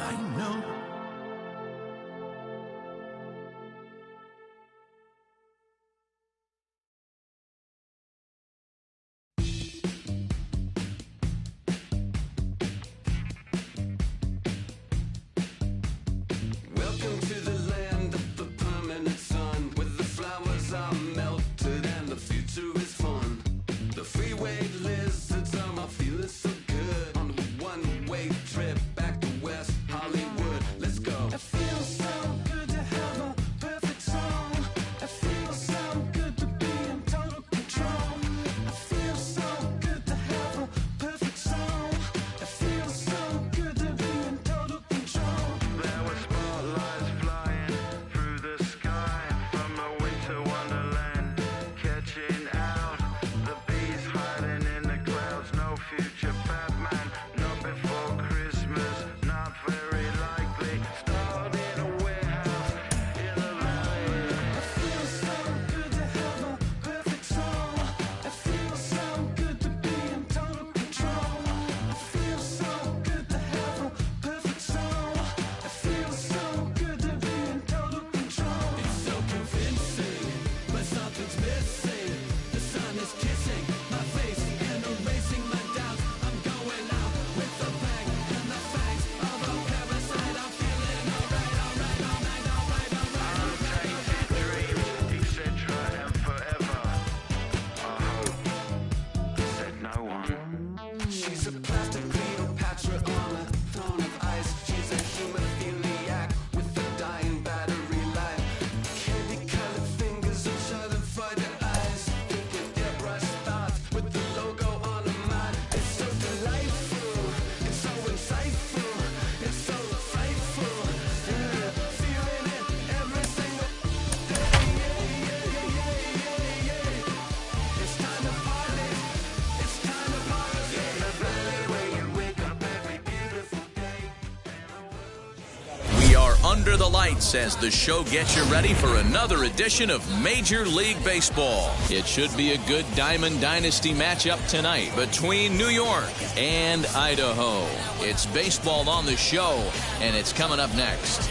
I know. Welcome to the land of the permanent sun, where the flowers are melted and the future is fun. The freeway lizards are my feeling so good on a one-way trip back to West Hollywood. Let's go. It feels so good to have a perfect song. It feels so good to be in total control. It feels so good to have a perfect song. It feels so good to be in total control. There were spotlights flying through the sky from a winter wonderland, catching out the bees hiding in the clouds. No future Batman, not before Christmas, not very likely. Starred in a warehouse in a valley. It feels so good to have a perfect song. It feels so good to be in total control. It feels so good to have a perfect song. It feels so good to be in total control. It's so convincing, but something's missing. The sun is kissing my face and erasing my doubts. I'm going out with the bang and the fangs of a parasite. I'm feeling alright. Untainted dreams, etc. and forever. I hope, said no one. She's a plastic Cleopatra on a throne of ice. She's a hemophiliac with a dying battery life. Candy-colored fingers and schadenfreude eyes. Thinking airbrush thoughts with the logo on her mind. It's so delightful, it's so insightful, it's so frightful. Yeah, feeling it every single day. It's time to party. It's time to party. In the valley where you wake up every beautiful day. We are under the lights as the show gets you ready for another edition of Major League Baseball. It should be a good Diamond Dynasty matchup tonight between New York and Idaho. It's baseball on the show, and it's coming up next.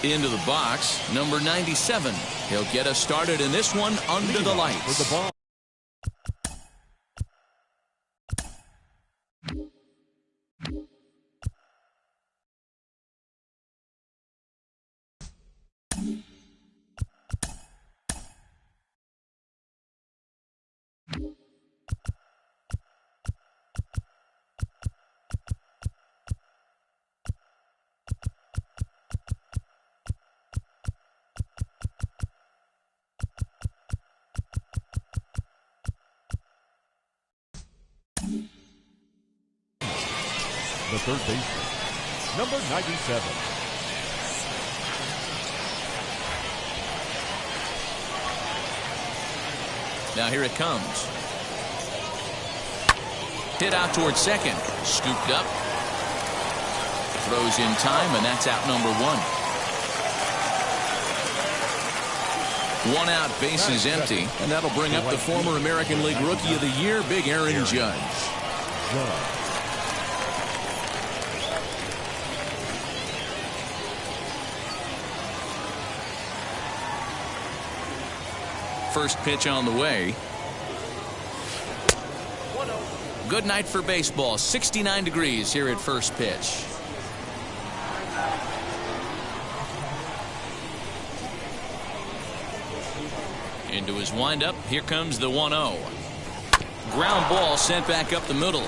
Into the box, number 97. He'll get us started in this one under the lights. With the ball. The third baseman, number 97. Now here it comes. Hit out towards second. Scooped up. Throws in time, and that's out number one. One out, bases empty, and that'll bring up the former American League Rookie of the Year, Big Aaron Judge. First pitch on the way. Good night for baseball. 69 degrees here at first pitch. Into his windup. Here comes the 1-0. Ground ball sent back up the middle.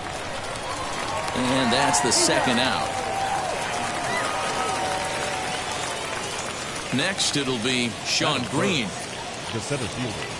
And that's the second out. Next, it'll be Sean Green. The center fielder.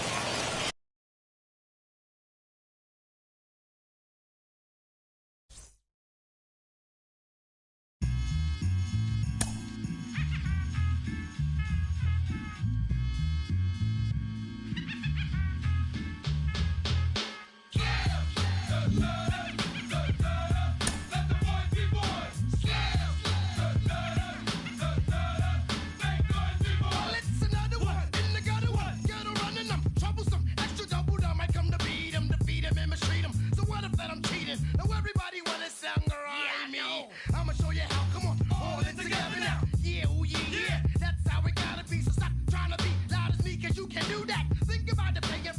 do that. Think about it, pay him.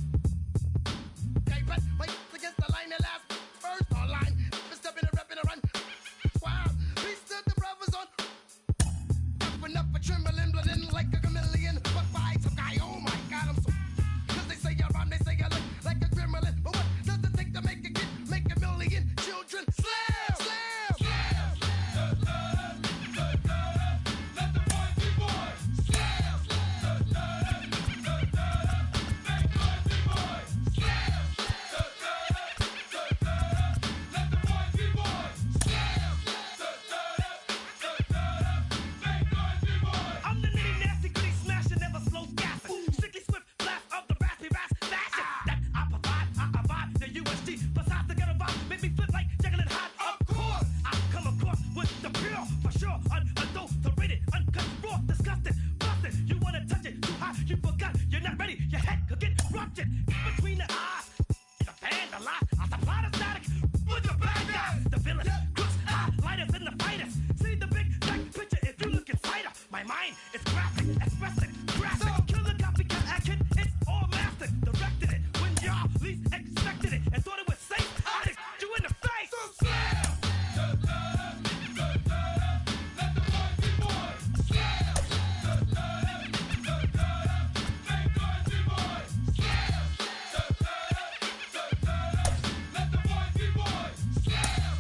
Okay, but wait against the line and last first online. Step in a rep in a run. Wow, peace to the brothers on. Open up a trembling, blooding like a chameleon. But by some guy, oh my God, I'm so. Cause they say you're on, they say you look like a gremlin. But what does it take to make a kid, make a million children? Slam, slam, slam. Let the boys be boys. Slam, slam. Make noise be boys. Slam, let the boys be boys. Slam, make noise be boys. I'm the nitty nasty gritty smasher, never slow gassing. Sticky swift blast of the raspy bass fashion. That I provide the USG. Besides the ghetto vibe, make me flip like Jekyll and Hyde. Of course, I come across with the pure, for sure, unadulterated, uncut, raw, disgusting, busted. You wanna touch it too high, you forgot, you're not ready. Your head could get ruptured between the eyes. The fan, the lie, I supply the static with the bad guys, the villains, crooks, highlighters, and the fighters. See the big black picture if you look inside her. My mind is graphic, expressive, graphic. Killer copycat action, it's all mastered. Directed it when y'all least expected it and thought it was safe. I just you in the face. So slam. Let the boys be boys. Slam. Make noise be boys. Slam. Let the boys be boys. Slam.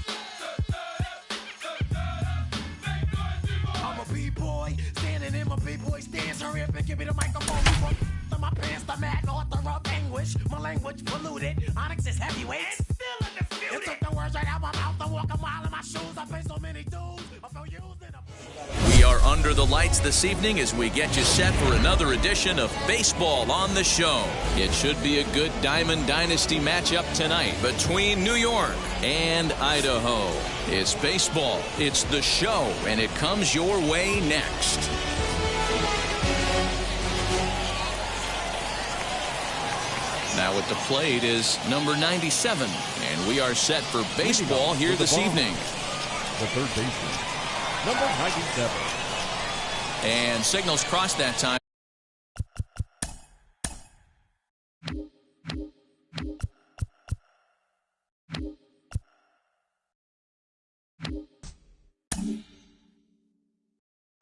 Make noise be boys. I'm a b-boy, standing in my b-boy stance. Hurry up and give me the microphone. My pants, the mad author of anguish. My language polluted. Onyx is heavyweight. It's still undisputed. It took the words right out my mouth to walk a mile in my shoes. I pay so many dues. I feel used in a... We are under the lights this evening as we get you set for another edition of Baseball on the Show. It should be a good Diamond Dynasty matchup tonight between New York and Idaho. It's baseball, it's the show, and it comes your way next. Now at the plate is number 97, and we are set for baseball here this evening. The third baseman, number 97. And signals crossed that time.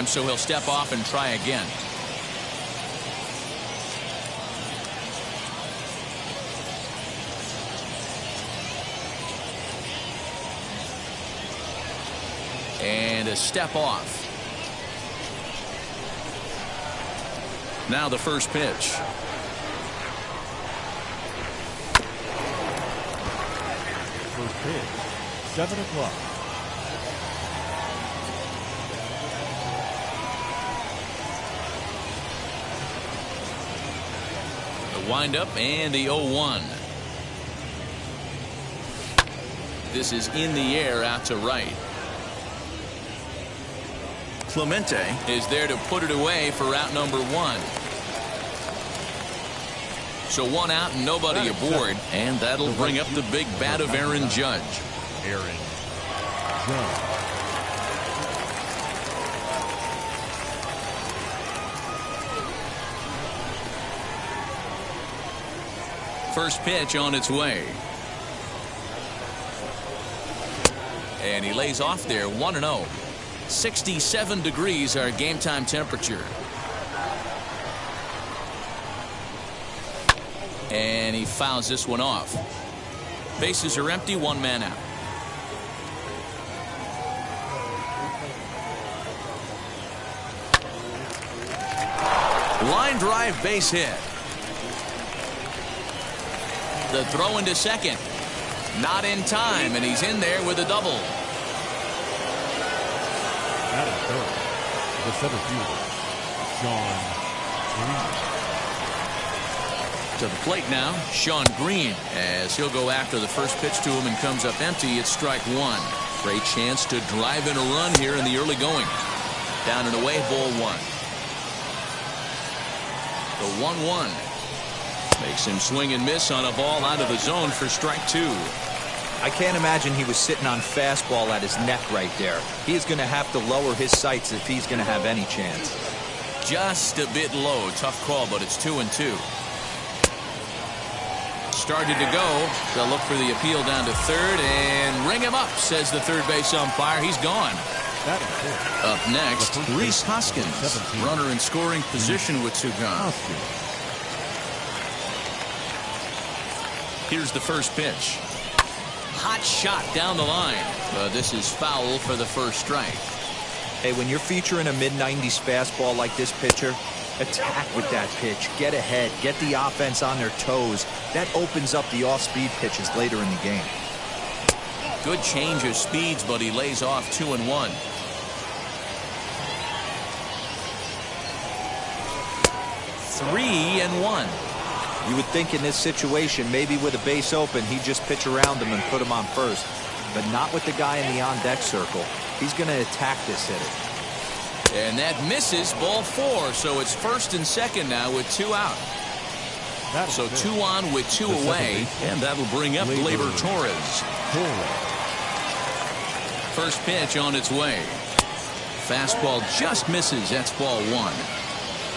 So he'll step off and try again. And a step off. Now the first pitch. First pitch, 7 o'clock. The windup and the 0-1. This is in the air out to right. Clemente is there to put it away for out number 1. So 1 out and nobody aboard, and that'll bring up the big bat of Aaron Judge. Aaron Judge. First pitch on its way. And he lays off there 1-0. 67 degrees our game time temperature. And he fouls this one off. Bases are empty, 1 man out. Line drive base hit. The throw into second. Not in time, and he's in there with a double. Batting third, the center fielder, Sean Green. To the plate now, Sean Green, as he'll go after the first pitch to him and comes up empty. It's strike 1. Great chance to drive in a run here in the early going. Down and away, ball 1. The 1-1 makes him swing and miss on a ball out of the zone for strike 2. I can't imagine he was sitting on fastball at his neck right there. He is going to have to lower his sights if he's going to have any chance. just a bit low. Tough call, but it's 2-2. Started to go. They'll look for the appeal down to third and ring him up, says the third base umpire. He's gone. Up next, Rhys Hoskins, runner in scoring position with 2 gone. Here's the first pitch. Hot shot down the line. But this is foul for the first strike. Hey, when you're featuring a mid-90s fastball like this pitcher, attack with that pitch. Get ahead. Get the offense on their toes. That opens up the off-speed pitches later in the game. Good change of speeds, but he lays off 2-1. Three and 1. You would think in this situation, maybe with a base open, he'd just pitch around him and put him on first. But not with the guy in the on-deck circle. He's going to attack this hitter. And that misses, ball 4. So it's first and second now with 2 out. So 2 on with 2 away. And that'll bring up Gleyber Torres. First pitch on its way. Fastball just misses. That's ball 1.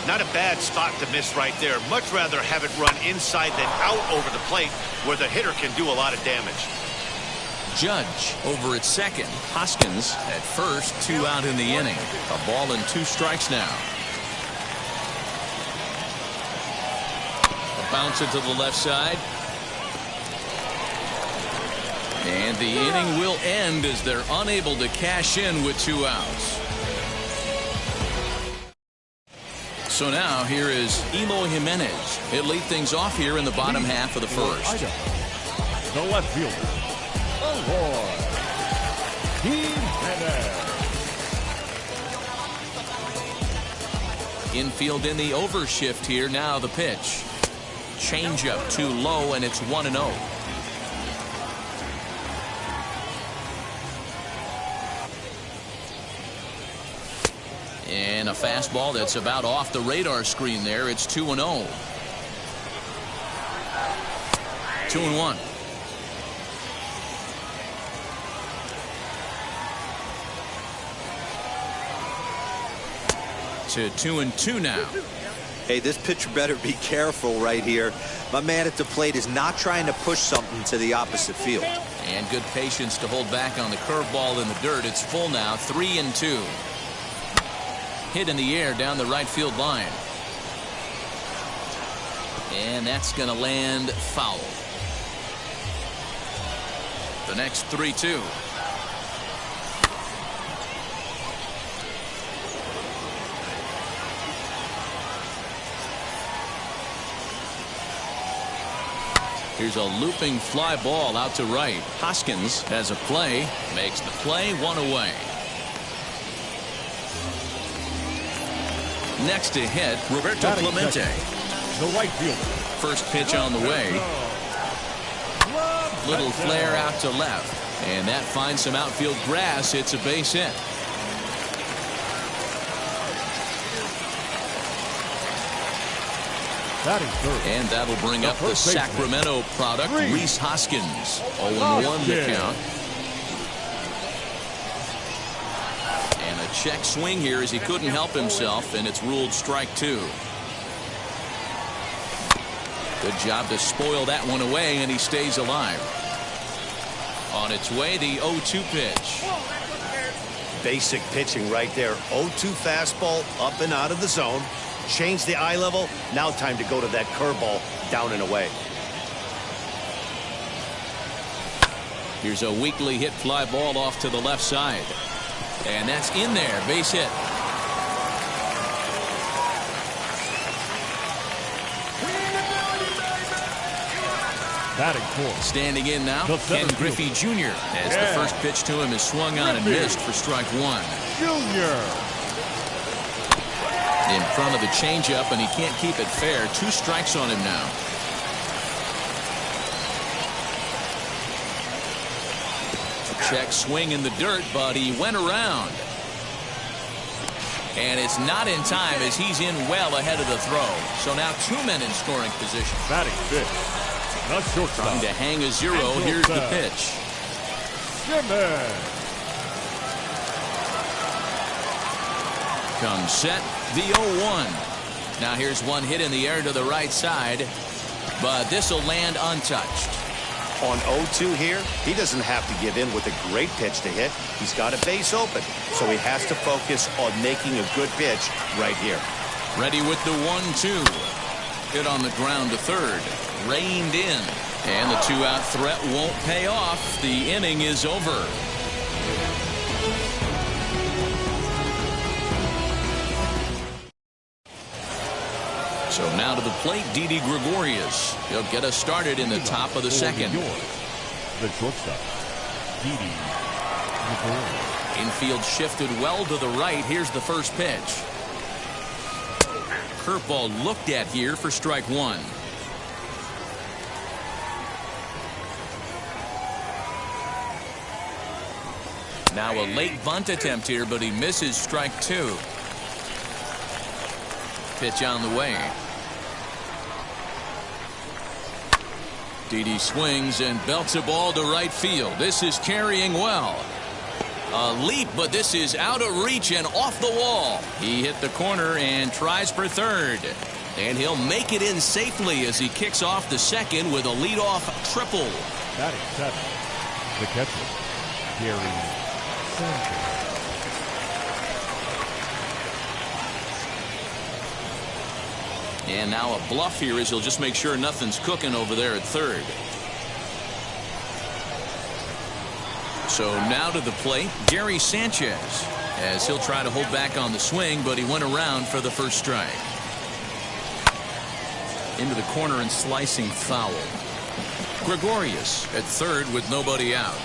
Not a bad spot to miss right there. Much rather have it run inside than out over the plate where the hitter can do a lot of damage. Judge over at second. Hoskins at first. 2 out in the inning. A ball and 2 strikes now. A bouncer to the left side. And the inning will end as they're unable to cash in with 2 outs. So now here is Eloy Jimenez. He'll lead things off here in the bottom half of the first. The left fielder, Eloy Jimenez. Infield in the overshift here. Now the pitch. Changeup too low, and it's 1-0. And a fastball that's about off the radar screen there. It's 2-0. 2-1. To 2-2 now. Hey, this pitcher better be careful right here. My man at the plate is not trying to push something to the opposite field. And good patience to hold back on the curveball in the dirt. It's full now. 3-2. Hit in the air down the right field line. And that's going to land foul. The next 3-2. Here's a looping fly ball out to right. Hoskins has a play. Makes the play. 1 away. Next to hit, Roberto Clemente. The right fielder. First pitch on the way. Little flare out to left. And that finds some outfield grass. It's a base hit. And that'll bring up the Sacramento product, Rhys Hoskins. 0-1 the count. And a check swing here as he couldn't help himself, and it's ruled strike 2. Good job to spoil that one away, and he stays alive. On its way, the 0-2 pitch. Basic pitching right there. 0-2 fastball up and out of the zone. Change the eye level. Now time to go to that curveball down and away. Here's a weakly hit fly ball off to the left side. And that's in there. Base hit. Batting fourth. Standing in now, Ken Griffey Jr. as the first pitch to him is swung on and missed for strike 1. Junior. In front of the changeup, and he can't keep it fair. 2 strikes on him now. Check swing in the dirt, but he went around. And it's not in time as he's in well ahead of the throw. So now 2 men in scoring position. Batting fifth. The shortstop. Trying to hang a 0. Here's the pitch. Jimenez. comes set, the 0-1. Now here's one hit in the air to the right side, but this will land untouched. On 0-2 here, he doesn't have to give in with a great pitch to hit. He's got a base open, so he has to focus on making a good pitch right here. Ready with the 1-2. Hit on the ground to third. Reined in. And the 2-out threat won't pay off. The inning is over. So now to the plate, Dd Gregorius. He'll get us started in the top of the second. The shortstop, Dd Gregorius. Infield shifted well to the right. Here's the first pitch. Curveball looked at here for strike one. Now a late bunt attempt here, but he misses strike two. Pitch on the way. Dd swings and belts a ball to right field. This is carrying well. A leap, but this is out of reach and off the wall. He hit the corner and tries for third. And he'll make it in safely as he kicks off the second with a leadoff triple. Batting seventh, the catcher, Gary Sanchez. And now a bluff here as he'll just make sure nothing's cooking over there at third. So now to the plate, Gary Sanchez, as he'll try to hold back on the swing, but he went around for the first strike. Into the corner and slicing foul. Gregorius at third with nobody out.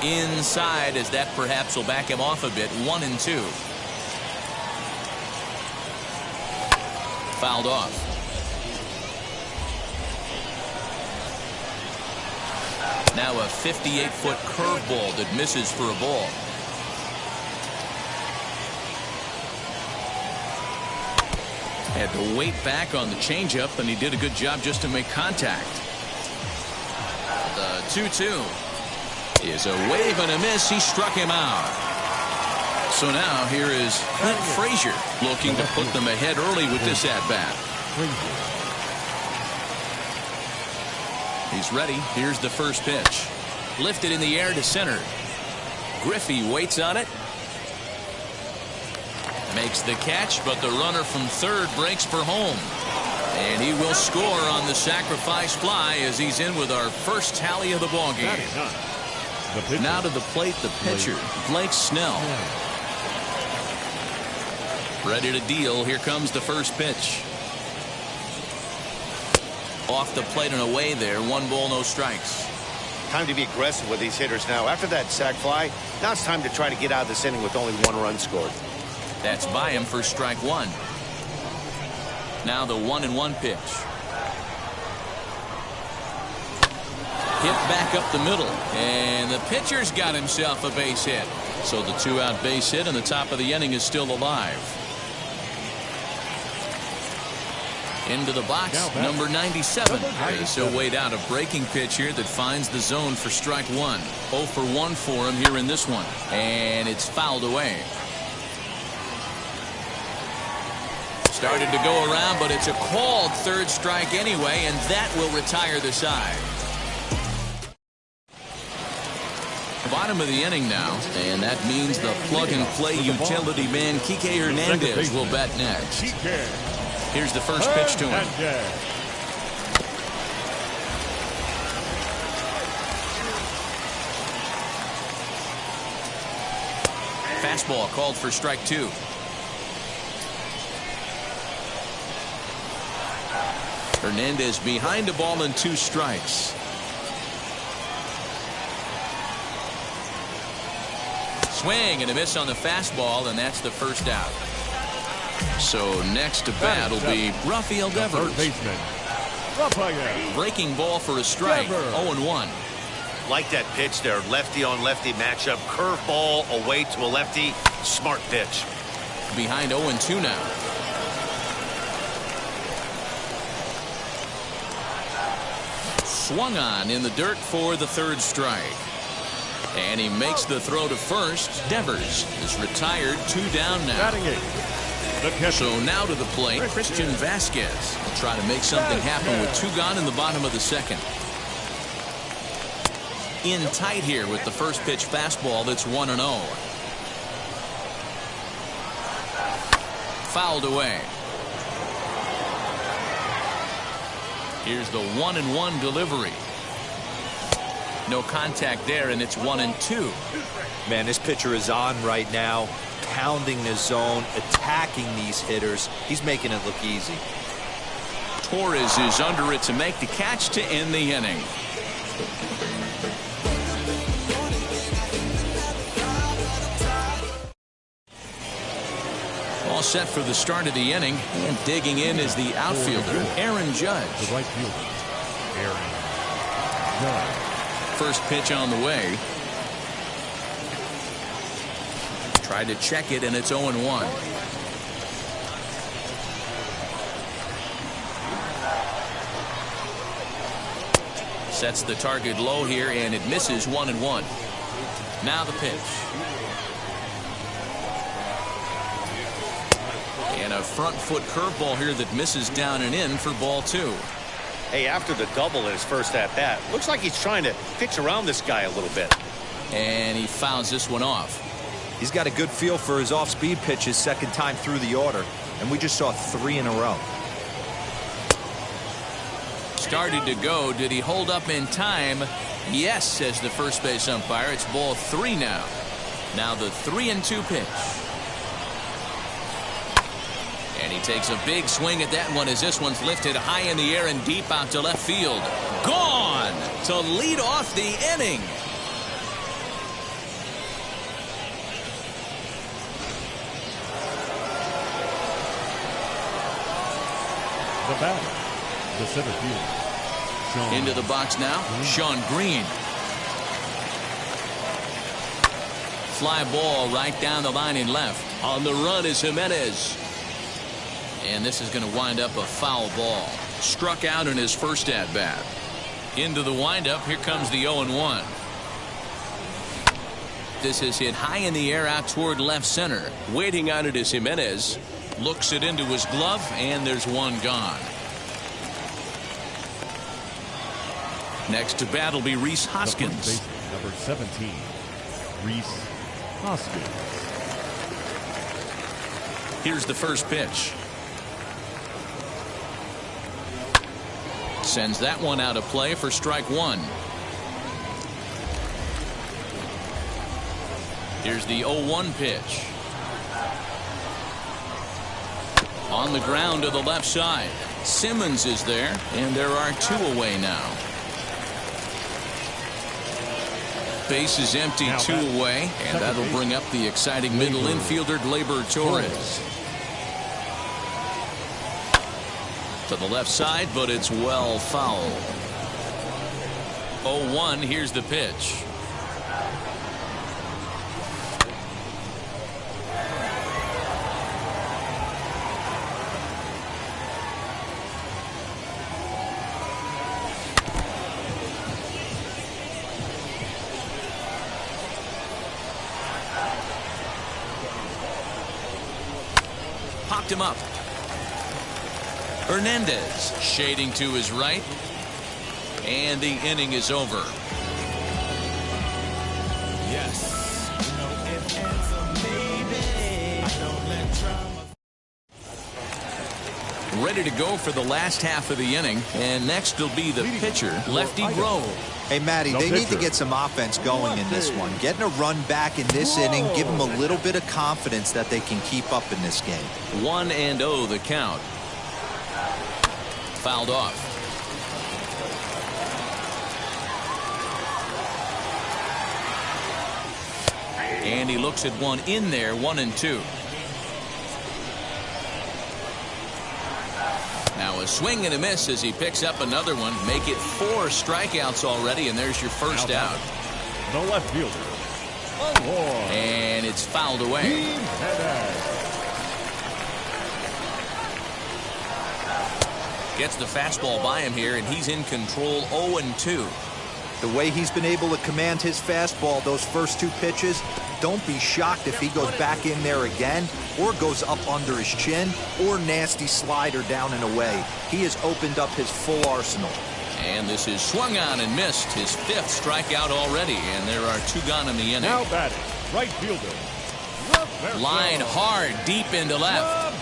Inside, as that perhaps will back him off a bit. 1-2. Fouled off. Now a 58-foot curveball that misses for a ball. Had to wait back on the changeup, and he did a good job just to make contact. The 2-2 is a wave and a miss. He struck him out. So now here is Clint Frazier looking to put them ahead early with this at-bat. He's ready. Here's the first pitch. Lifted in the air to center. Griffey waits on it. Makes the catch, but the runner from third breaks for home. And he will score on the sacrifice fly as he's in with our first tally of the ballgame. Now to the plate, the pitcher, Blake Snell. Ready to deal. Here comes the first pitch. Off the plate and away there. 1 ball, no strikes. Time to be aggressive with these hitters now. After that sac fly, now it's time to try to get out of this inning with only 1 run scored. That's by him for strike one. Now the 1-1 pitch. Hit back up the middle. And the pitcher's got himself a base hit. So the 2-out base hit and the top of the inning is still alive. Into the box, number 97. So weighed out a breaking pitch here that finds the zone for strike one. 0 for 1 for him here in this one. And it's fouled away. Started to go around, but it's a called third strike anyway, and that will retire the side. Bottom of the inning now, and that means the plug-and-play utility man, Kike Hernandez, will bat next. Here's the first pitch to him. Fastball called for strike two. Hernandez behind a ball and 2 strikes. Swing and a miss on the fastball, and that's the first out. So next to bat will be Rafael Devers. Breaking ball for a strike. 0-1. Like that pitch there, lefty on lefty matchup. Curveball away to a lefty. Smart pitch. Behind 0-2 now. Swung on in the dirt for the third strike. And he makes the throw to first. Devers is retired, 2 down now. Batting 8. The catcher. So now to the plate, Christian Vasquez will try to make something happen with 2 gone in the bottom of the second. In tight here with the first pitch fastball that's 1-0. Fouled away. Here's the 1-1 delivery. No contact there, and it's 1-2. Man, this pitcher is on right now, pounding the zone, attacking these hitters. He's making it look easy. Torres is under it to make the catch to end the inning. All set for the start of the inning, and digging in is the outfielder, Aaron Judge. The right fielder, Aaron Judge. First pitch on the way. Tried to check it, and it's 0-1. Sets the target low here, and it misses 1-1. Now the pitch. And a front foot curveball here that misses down and in for ball 2. Hey, after the double in his first at-bat, looks like he's trying to pitch around this guy a little bit. And he fouls this one off. He's got a good feel for his off-speed pitches second time through the order, and we just saw 3 in a row. Started to go. Did he hold up in time? Yes, says the first base umpire. It's ball 3 now. Now the 3-2 pitch. And he takes a big swing at that one as this one's lifted high in the air and deep out to left field. Gone to lead off the inning. The batter, the center fielder, Sean. Into the box now, Sean Green. Fly ball right down the line in left. On the run is Jimenez. And this is going to wind up a foul ball. Struck out in his first at-bat. Into the windup, here comes the 0-1. This is hit high in the air out toward left center. Waiting on it is Jimenez. Looks it into his glove, and there's one gone. Next to bat will be Rhys Hoskins. Number 17, Rhys Hoskins. Here's the first pitch. Sends that one out of play for strike 1. Here's the 0-1 pitch. On the ground to the left side. Simmons is there, and there are 2 away now. Base is empty, 2 away, and that'll bring up the exciting middle infielder, Gleyber Torres. To the left side, but it's well fouled. 0-1, here's the pitch. Popped him up. Hernandez shading to his right, and the inning is over. Yes. No ifs, ands, or maybe. I don't let drama. Ready to go for the last half of the inning, and next will be the pitcher, Lefty Grove. Hey, Matty, they need to get some offense going in this one. Getting a run back in this inning, give them a little bit of confidence that they can keep up in this game. 1-0 the count. Fouled off. And he looks at one in there, 1-2. Now a swing and a miss as he picks up another one. Make it 4 strikeouts already, and there's your first out. The left fielder, Award. And it's fouled away. Gets the fastball by him here, and he's in control, 0-2. The way he's been able to command his fastball those first 2 pitches, don't be shocked if he goes back in there again or goes up under his chin or nasty slider down and away. He has opened up his full arsenal. And this is swung on and missed. His 5th strikeout already, and there are 2 gone in the inning. Now batting, right fielder. Line hard, deep into left.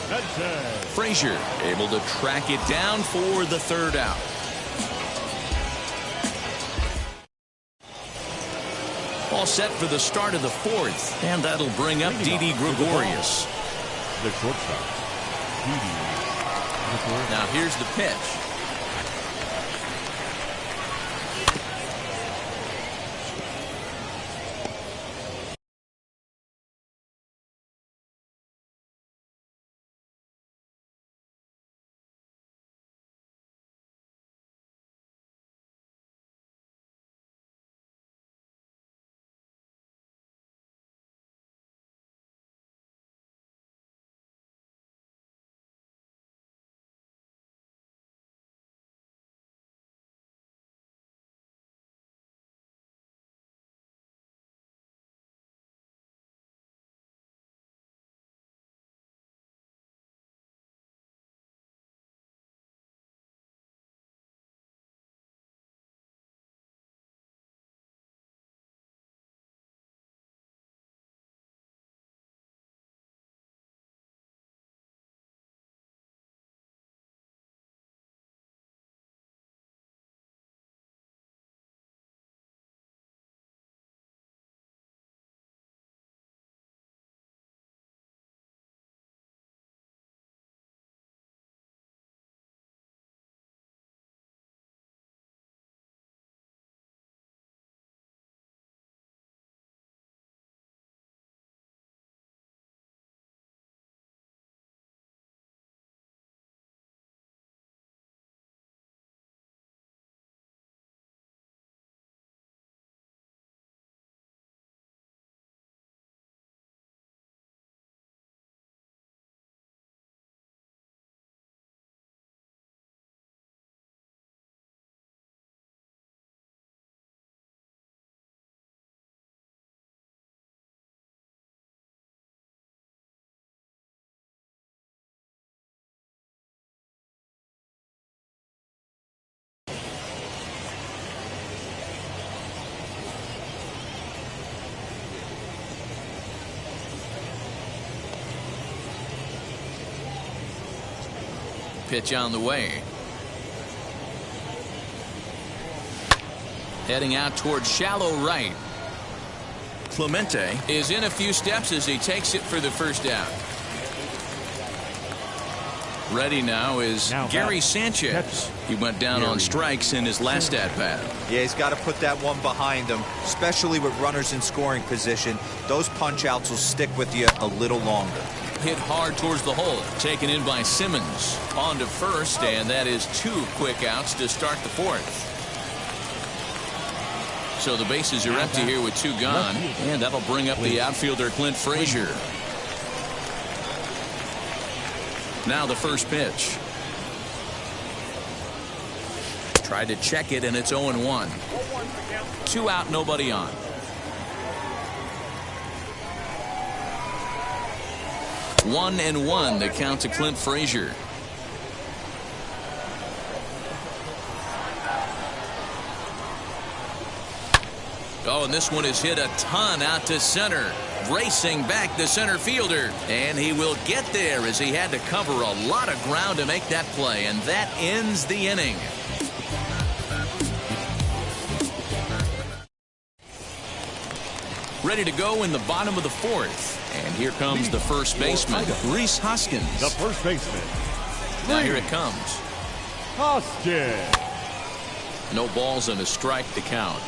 Frazier able to track it down for the 3rd out. All set for the start of the 4th, and that'll bring up Dd Gregorius. The shortstop, Dd. Now here's the pitch. Pitch on the way. Heading out towards shallow right. Clemente is in a few steps as he takes it for the 1st out. Ready now is Gary Sanchez. He went down on strikes in his last at-bat. Yeah, he's got to put that one behind him, especially with runners in scoring position. Those punch-outs will stick with you a little longer. Hit hard towards the hole. Taken in by Simmons. On to 1st, and that is 2 quick outs to start the 4th. So the bases are empty here with 2 gone, and that'll bring up the outfielder Clint Frazier. Now the first pitch. Tried to check it, and it's 0-1. 2 out, nobody on. 1-1 the count to Clint Frazier. Oh, and this one is hit a ton out to center. Racing back the center fielder. And he will get there as he had to cover a lot of ground to make that play. And that ends the inning. Ready to go in the bottom of the 4th. And here comes the first baseman, Rhys Hoskins. The first baseman. Now here it comes. Hoskins. No balls and a strike to count.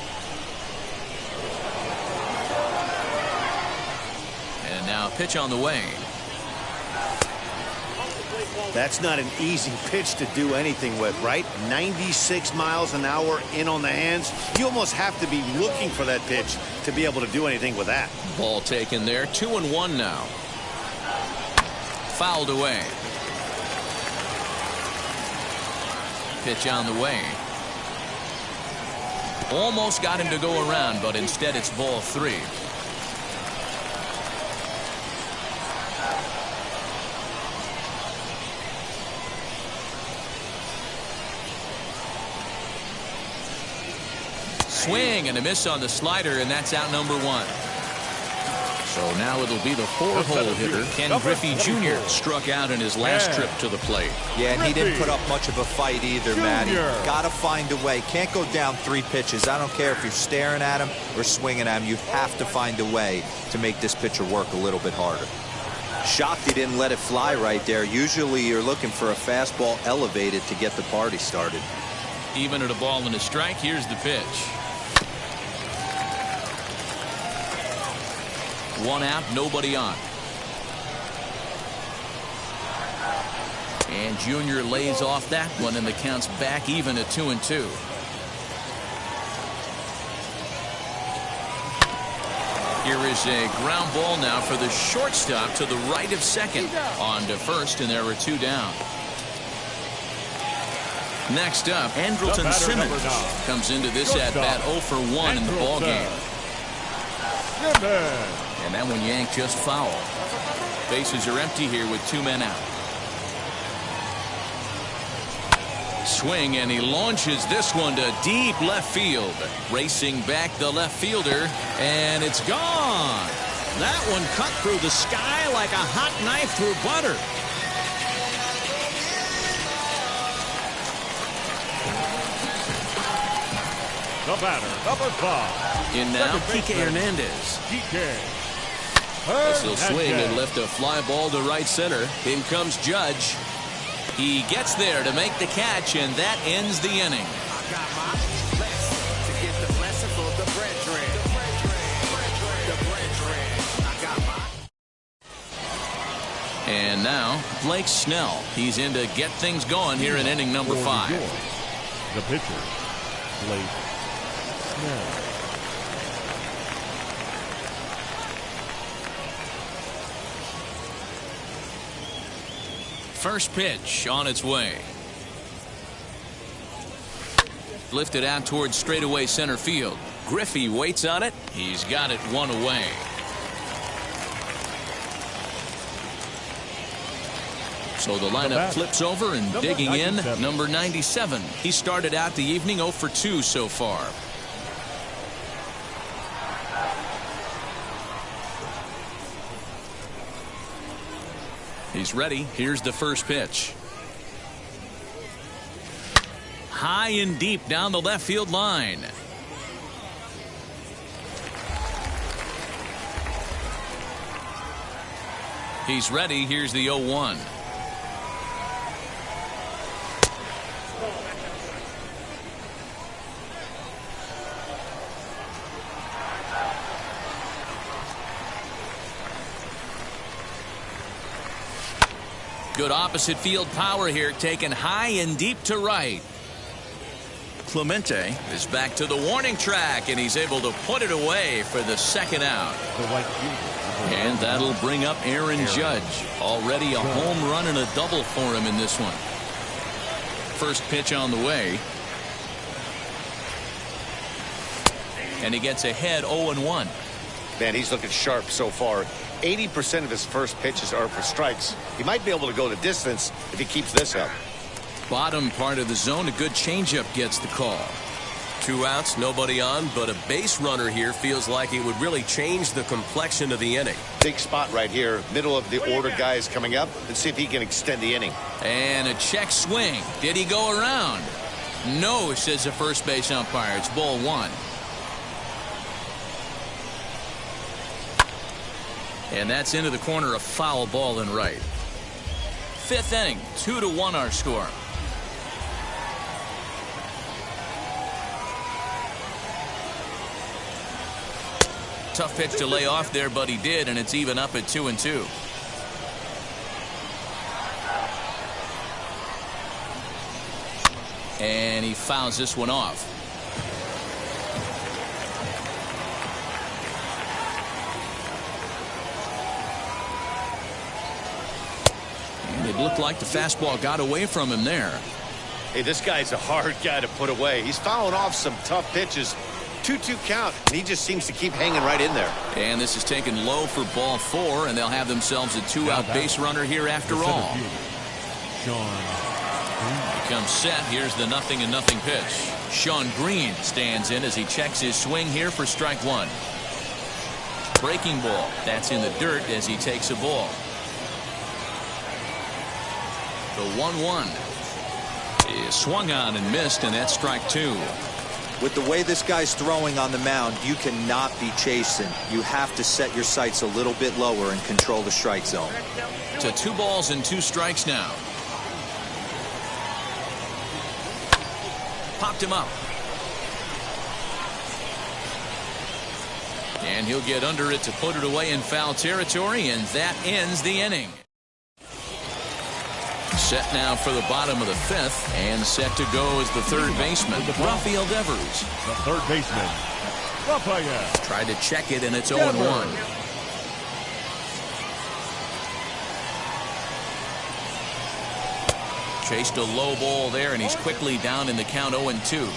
And now a pitch on the way. That's not an easy pitch to do anything with, right? 96 miles an hour in on the hands. You almost have to be looking for that pitch to be able to do anything with that. Ball taken there. 2-1 now. Fouled away. Pitch on the way. Almost got him to go around, but instead it's ball 3. Swing and a miss on the slider, and that's out number 1. So now it'll be the 4-hole hitter. Ken Griffey Jr. struck out in his last trip to the plate. Yeah, and he didn't put up much of a fight either, Matty. Got to find a way. Can't go down 3 pitches. I don't care if you're staring at him or swinging at him. You have to find a way to make this pitcher work a little bit harder. Shocked he didn't let it fly right there. Usually you're looking for a fastball elevated to get the party started. Even at a ball and a strike, here's the pitch. 1 out, nobody on. And Junior lays off that one, and the count's back even at 2-2. Here is a ground ball now for the shortstop to the right of second. On to first, and there are 2 down. Next up, Andrelton Simmons comes into this at-bat 0 for 1 in the ballgame. And that one yanked just foul. Bases are empty here with 2 men out. Swing, and he launches this one to deep left field. Racing back the left fielder, and it's gone. That one cut through the sky like a hot knife through butter. The batter, number 5. In now, Kike Hernandez. This will swing and lift a fly ball to right center. In comes Judge. He gets there to make the catch, and that ends the inning. And now, Blake Snell. He's in to get things going here in inning number 5. The pitcher, Blake Snell. First pitch on its way. Lifted out towards straightaway center field. Griffey waits on it. He's got it 1 away. So the lineup flips over, and digging in, number 97. He started out the evening 0 for 2 so far. He's ready. Here's the first pitch. High and deep down the left field line. He's ready. Here's the 0-1. Good opposite field power here, taken high and deep to right. Clemente is back to the warning track, and he's able to put it away for the second out. And that'll bring up Aaron Judge. Already a home run and a double for him in this one. First pitch on the way. And he gets ahead 0-1. Man, he's looking sharp so far. 80% of his first pitches are for strikes. He might be able to go the distance if he keeps this up. Bottom part of the zone, a good changeup gets the call. 2 outs, nobody on, but a base runner here feels like it would really change the complexion of the inning. Big spot right here. Middle of the order guys coming up. Let's see if he can extend the inning. And a check swing. Did he go around? No, says the first base umpire. It's ball 1. And that's into the corner, a foul ball and right. 5th inning, 2-1 our score. Tough pitch to lay off there, but he did, and it's even up at 2-2. And he fouls this one off. It looked like the fastball got away from him there. Hey, this guy's a hard guy to put away. He's fouling off some tough pitches. 2-2 count, and he just seems to keep hanging right in there. And this is taken low for ball 4, and they'll have themselves a 2-out base runner here after all. He comes set. Here's the 0-0 pitch. Sean Green stands in as he checks his swing here for strike 1. Breaking ball. That's in the dirt as he takes a ball. The 1-1 is swung on and missed, and that's strike 2. With the way this guy's throwing on the mound, you cannot be chasing. You have to set your sights a little bit lower and control the strike zone. To 2 balls and 2 strikes now. Popped him up. And he'll get under it to put it away in foul territory, and that ends the inning. Set now for the bottom of the 5th, and set to go is the third baseman, Rafael Devers. The third baseman, Rafael. Tried to check it, and it's 0-1. Chased a low ball there, and he's quickly down in the count 0-2.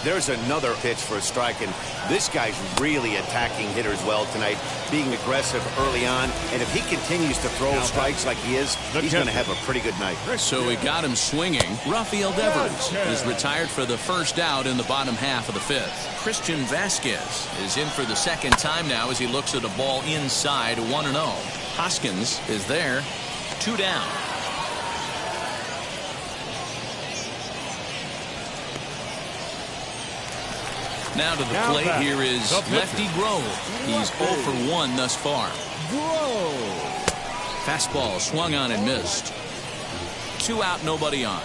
There's another pitch for a strike, and this guy's really attacking hitters well tonight, being aggressive early on, and if he continues to throw strikes like he is, he's going to have a pretty good night. So we got him swinging. Rafael Devers is retired for the first out in the bottom half of the 5th. Christian Vasquez is in for the second time now as he looks at a ball inside 1-0. Hoskins is there, 2 down. Now to the plate, here is lefty Grove. He's 0 for 1 thus far. Fastball swung on and missed. 2 out, nobody on.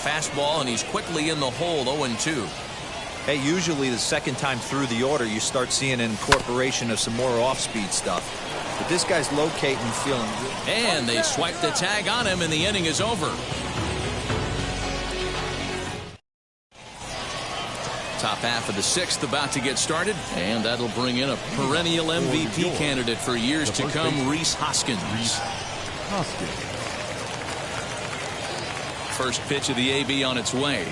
Fastball, and he's quickly in the hole, 0-2. Hey, usually the second time through the order, you start seeing an incorporation of some more off-speed stuff. But this guy's locating and feeling good. And they swipe the tag on him, and the inning is over. Top half of the 6th about to get started, and that'll bring in a perennial MVP candidate for years to come, Rhys Hoskins. First pitch of the AB on its way.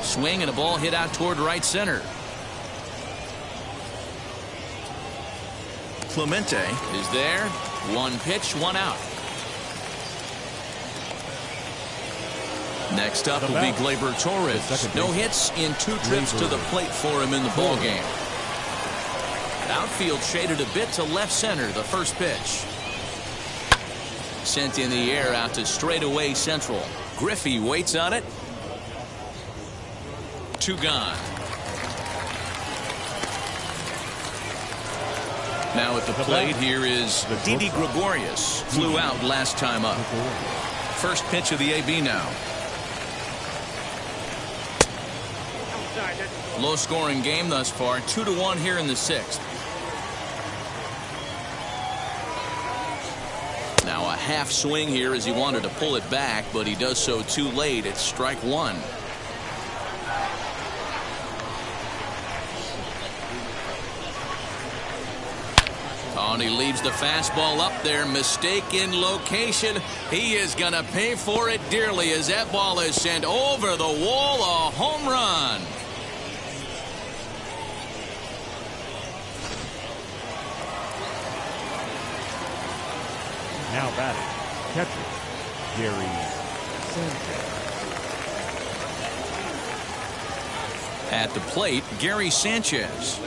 Swing and a ball hit out toward right center. Clemente is there. 1 pitch, 1 out. Next up will be Gleyber Torres. No hits in 2 trips to the plate for him in the ballgame. Outfield shaded a bit to left center, the first pitch. Sent in the air out to straightaway central. Griffey waits on it. 2 gone. Now at the plate, here is Didi Gregorius. Flew out last time up. First pitch of the AB now. Low scoring game thus far, 2-1 here in the 6th. Now a half swing here as he wanted to pull it back, but he does so too late. It's strike 1. Oh, and he leaves the fastball up there. Mistaken location. He is going to pay for it dearly as that ball is sent over the wall. A home run. Now batting, catcher, Gary Sanchez. At the plate, Gary Sanchez.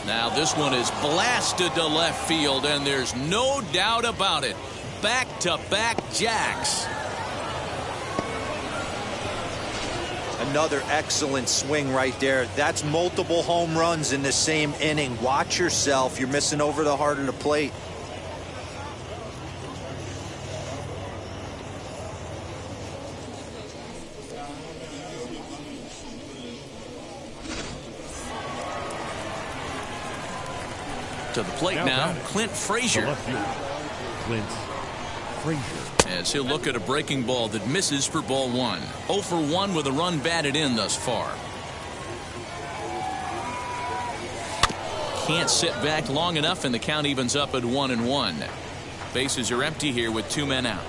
Now this one is blasted to left field, and there's no doubt about it. Back-to-back jacks. Another excellent swing right there. That's multiple home runs in the same inning. Watch yourself. You're missing over the heart of the plate. To the plate now, Clint Frazier. Clint Frazier. As he'll look at a breaking ball that misses for ball 1. 0 for 1 with a run batted in thus far. can't sit back long enough, and the count evens up at 1-1. Bases are empty here with 2 men out.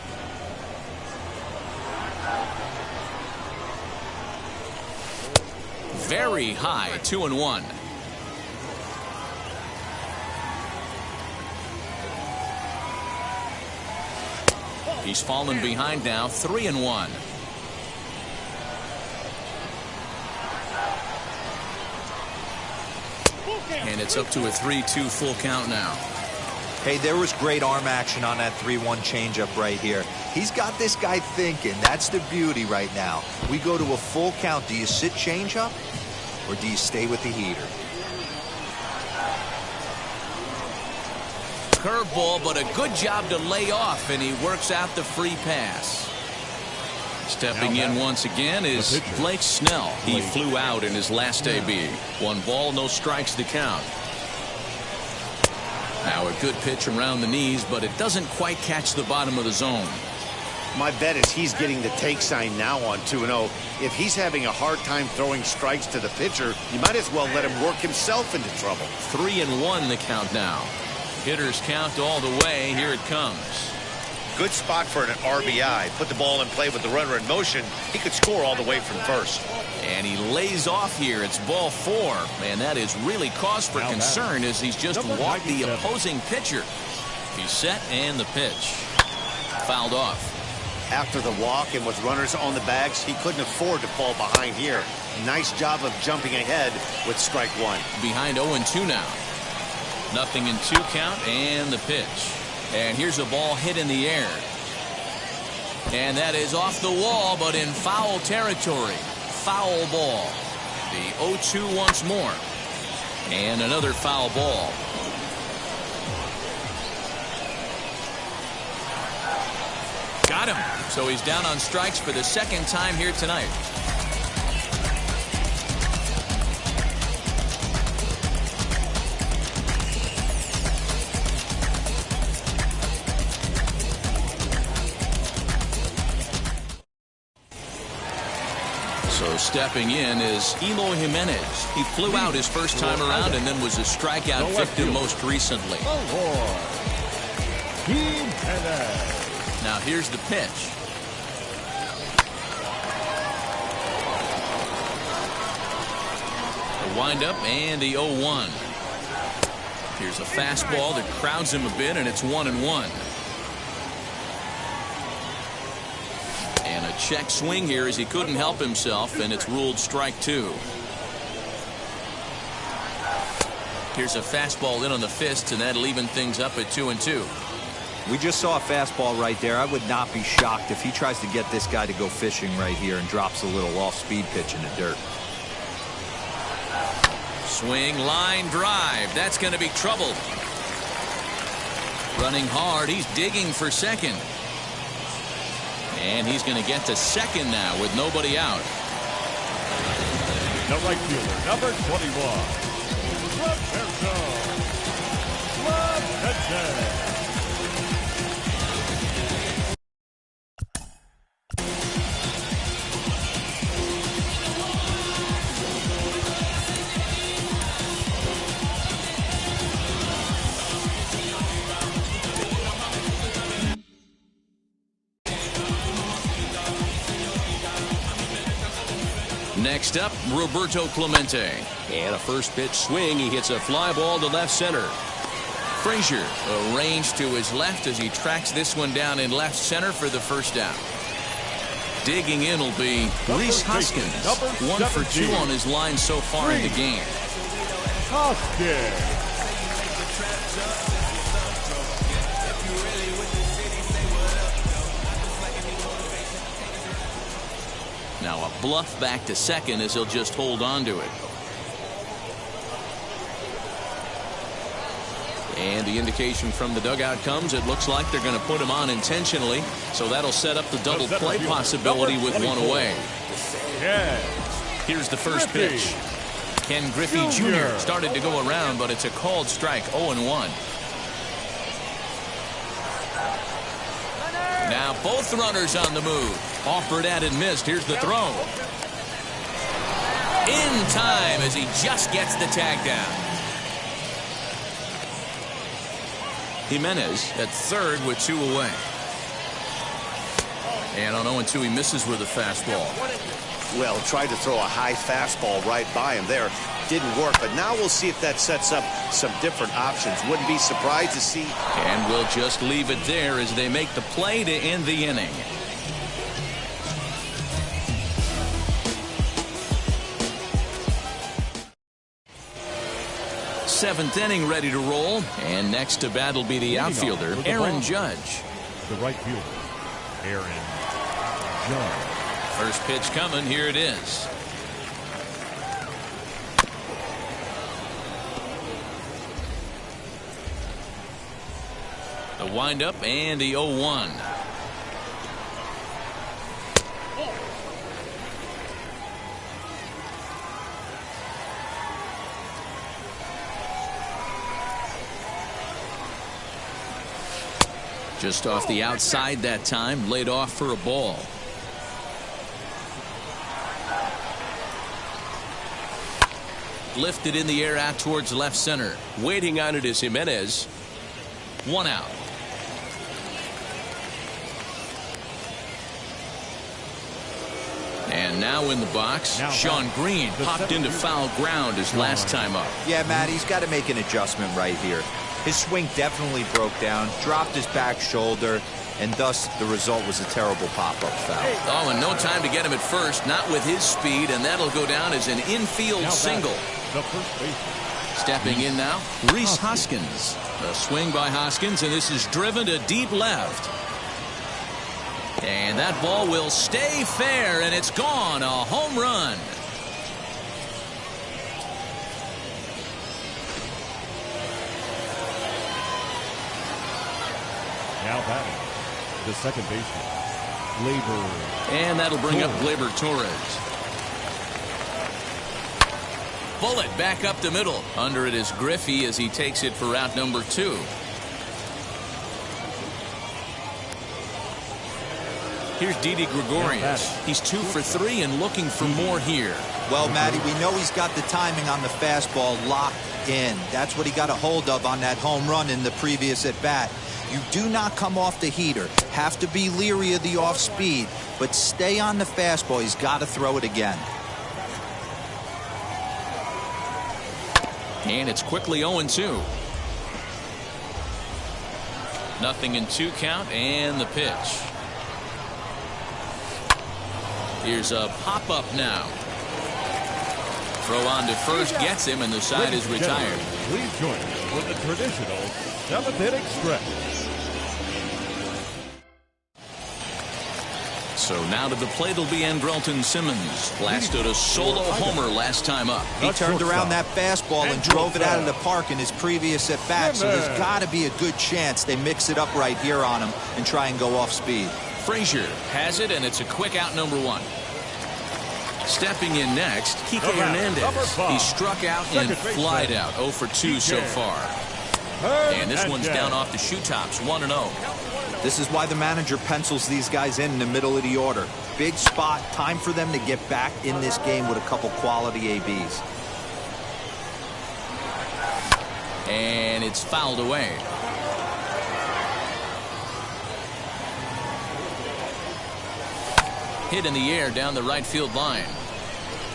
Very high, 2-1. He's fallen behind now, 3-1. And it's up to a 3-2 full count now. Hey, there was great arm action on that 3-1 changeup right here. He's got this guy thinking. That's the beauty right now. We go to a full count. Do you sit changeup or do you stay with the heater? Curveball, but a good job to lay off, and he works out the free pass. Stepping in once again is Blake Snell. He flew out in his last AB. 1 ball, no strikes to count. Now a good pitch around the knees, but it doesn't quite catch the bottom of the zone. My bet is he's getting the take sign now on 2-0. If he's having a hard time throwing strikes to the pitcher, you might as well let him work himself into trouble. 3-1 the count now. Hitters count all the way. Here it comes. Good spot for an RBI. Put the ball in play with the runner in motion. He could score all the way from first. And he lays off here. It's ball 4. Man, that is really cause for concern as he's just walked the opposing pitcher. He's set and the pitch. Fouled off. After the walk and with runners on the bags, he couldn't afford to fall behind here. Nice job of jumping ahead with strike 1. Behind 0-2 now. Nothing in 2 count and the pitch. And here's a ball hit in the air. And that is off the wall, but in foul territory. Foul ball. The 0-2 once more. And another foul ball. Got him. So he's down on strikes for the 2nd time here tonight. So stepping in is Eloy Jimenez. He flew out his first time around and then was a strikeout victim most recently. Now here's the pitch. A windup and the 0-1. Here's a fastball that crowds him a bit, and it's 1-1. And a check swing here as he couldn't help himself, and it's ruled strike 2. Here's a fastball in on the fist, and that'll even things up at 2-2. We just saw a fastball right there. I would not be shocked if he tries to get this guy to go fishing right here and drops a little off-speed pitch in the dirt. Swing, line drive. That's going to be trouble. Running hard. He's digging for second. And he's going to get to second now with nobody out. The right fielder, number 21, Roberto Clemente. Next up, Roberto Clemente. And a first pitch swing. He hits a fly ball to left center. Frazier arranged to his left as he tracks this one down in left center for the first down. Digging in will be Rhys Hoskins. 1 for 2 on his line so far in the game. Hoskins. Now a bluff back to second as he'll just hold on to it. And the indication from the dugout comes. It looks like they're going to put him on intentionally. So that'll set up the double play possibility with one away. Here's the first pitch. Ken Griffey Jr. started to go around, but it's a called strike. 0-1. Now both runners on the move. Offered at and missed. Here's the throw. In time as he just gets the tag down. Jimenez at third with 2 away. And on 0-2, he misses with a fastball. Well, tried to throw a high fastball right by him there. Didn't work, but now we'll see if that sets up some different options. Wouldn't be surprised to see. And we'll just leave it there as they make the play to end the inning. Seventh inning ready to roll. And next to bat will be the outfielder, Aaron Judge. The right fielder, Aaron Judge. First pitch coming. Here it is. The windup and the 0-1. Just off the outside that time, laid off for a ball. Lifted in the air out towards left center. Waiting on it is Jimenez. 1 out. And now in the box, Sean Green popped into foul ground his last time up. Yeah, Matt, he's got to make an adjustment right here. His swing definitely broke down, dropped his back shoulder, and thus the result was a terrible pop-up foul. Oh, and no time to get him at first, not with his speed, and that'll go down as an infield single. The first baseman. Stepping in now, Rhys Hoskins. A swing by Hoskins, and this is driven to deep left. And that ball will stay fair, and it's gone. A home run. Now batting, the second baseman, Gleyber. And that'll bring up Gleyber Torres. Bullet back up the middle. Under it is Griffey as he takes it for out number 2. Here's Didi Gregorius. He's 2 for 3 and looking for more here. Well, Matty, we know he's got the timing on the fastball locked in. That's what he got a hold of on that home run in the previous at-bat. You do not come off the heater. Have to be leery of the off-speed, but stay on the fastball. He's got to throw it again. And it's quickly 0-2. Nothing in 2 count, and the pitch. Here's a pop-up now. Throw on to first gets him, and the side is retired. Please join us for the traditional 7th inning stretch. So now to the plate will be Andrelton Simmons. Blasted a solo homer last time up. He turned around that fastball and drove it out of the park in his previous at-bat, so there's got to be a good chance they mix it up right here on him and try and go off speed. Frazier has it, and it's a quick out number 1. Stepping in next, Kike Hernandez. He struck out and flied out. 0 for 2 so far. And this one's down off the shoe tops, 1-0. This is why the manager pencils these guys in the middle of the order. Big spot, time for them to get back in this game with a couple quality ABs. And it's fouled away. Hit in the air down the right field line.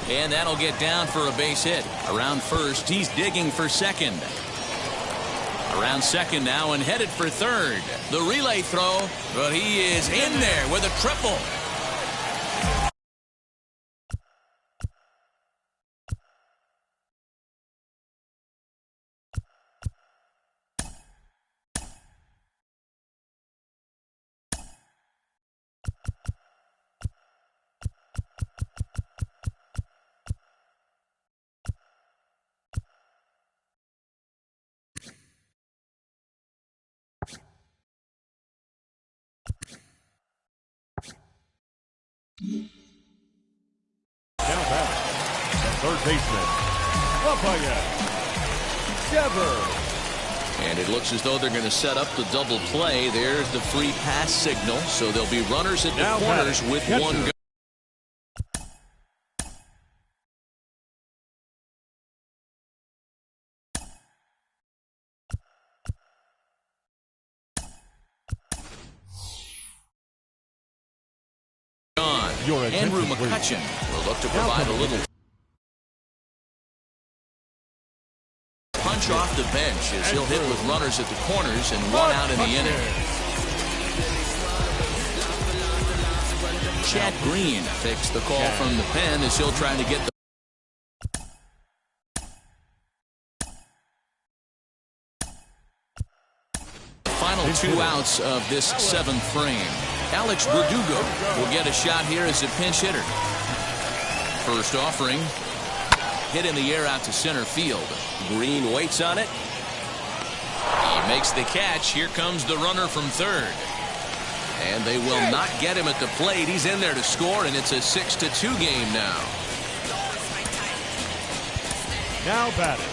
And that'll get down for a base hit. Around first, he's digging for second. Around second now and headed for third. The relay throw, but he is in there with a triple. Now batting, the third baseman, Rafael Devers. And it looks as though they're going to set up the double play. There's the free pass signal. So there'll be runners at the corners with one go. Your Andrew attention, please. McCutcheon will look to provide a little punch off the bench as he'll hit with runners at the corners and one out in the inning. Chad Green takes the call from the pen as he'll try to get the final 2 outs of this 7th frame. Alex Verdugo will get a shot here as a pinch hitter. First offering, hit in the air out to center field. Green waits on it. He makes the catch. Here comes the runner from third. And they will not get him at the plate. He's in there to score, and it's a 6-2 game now. Now batting.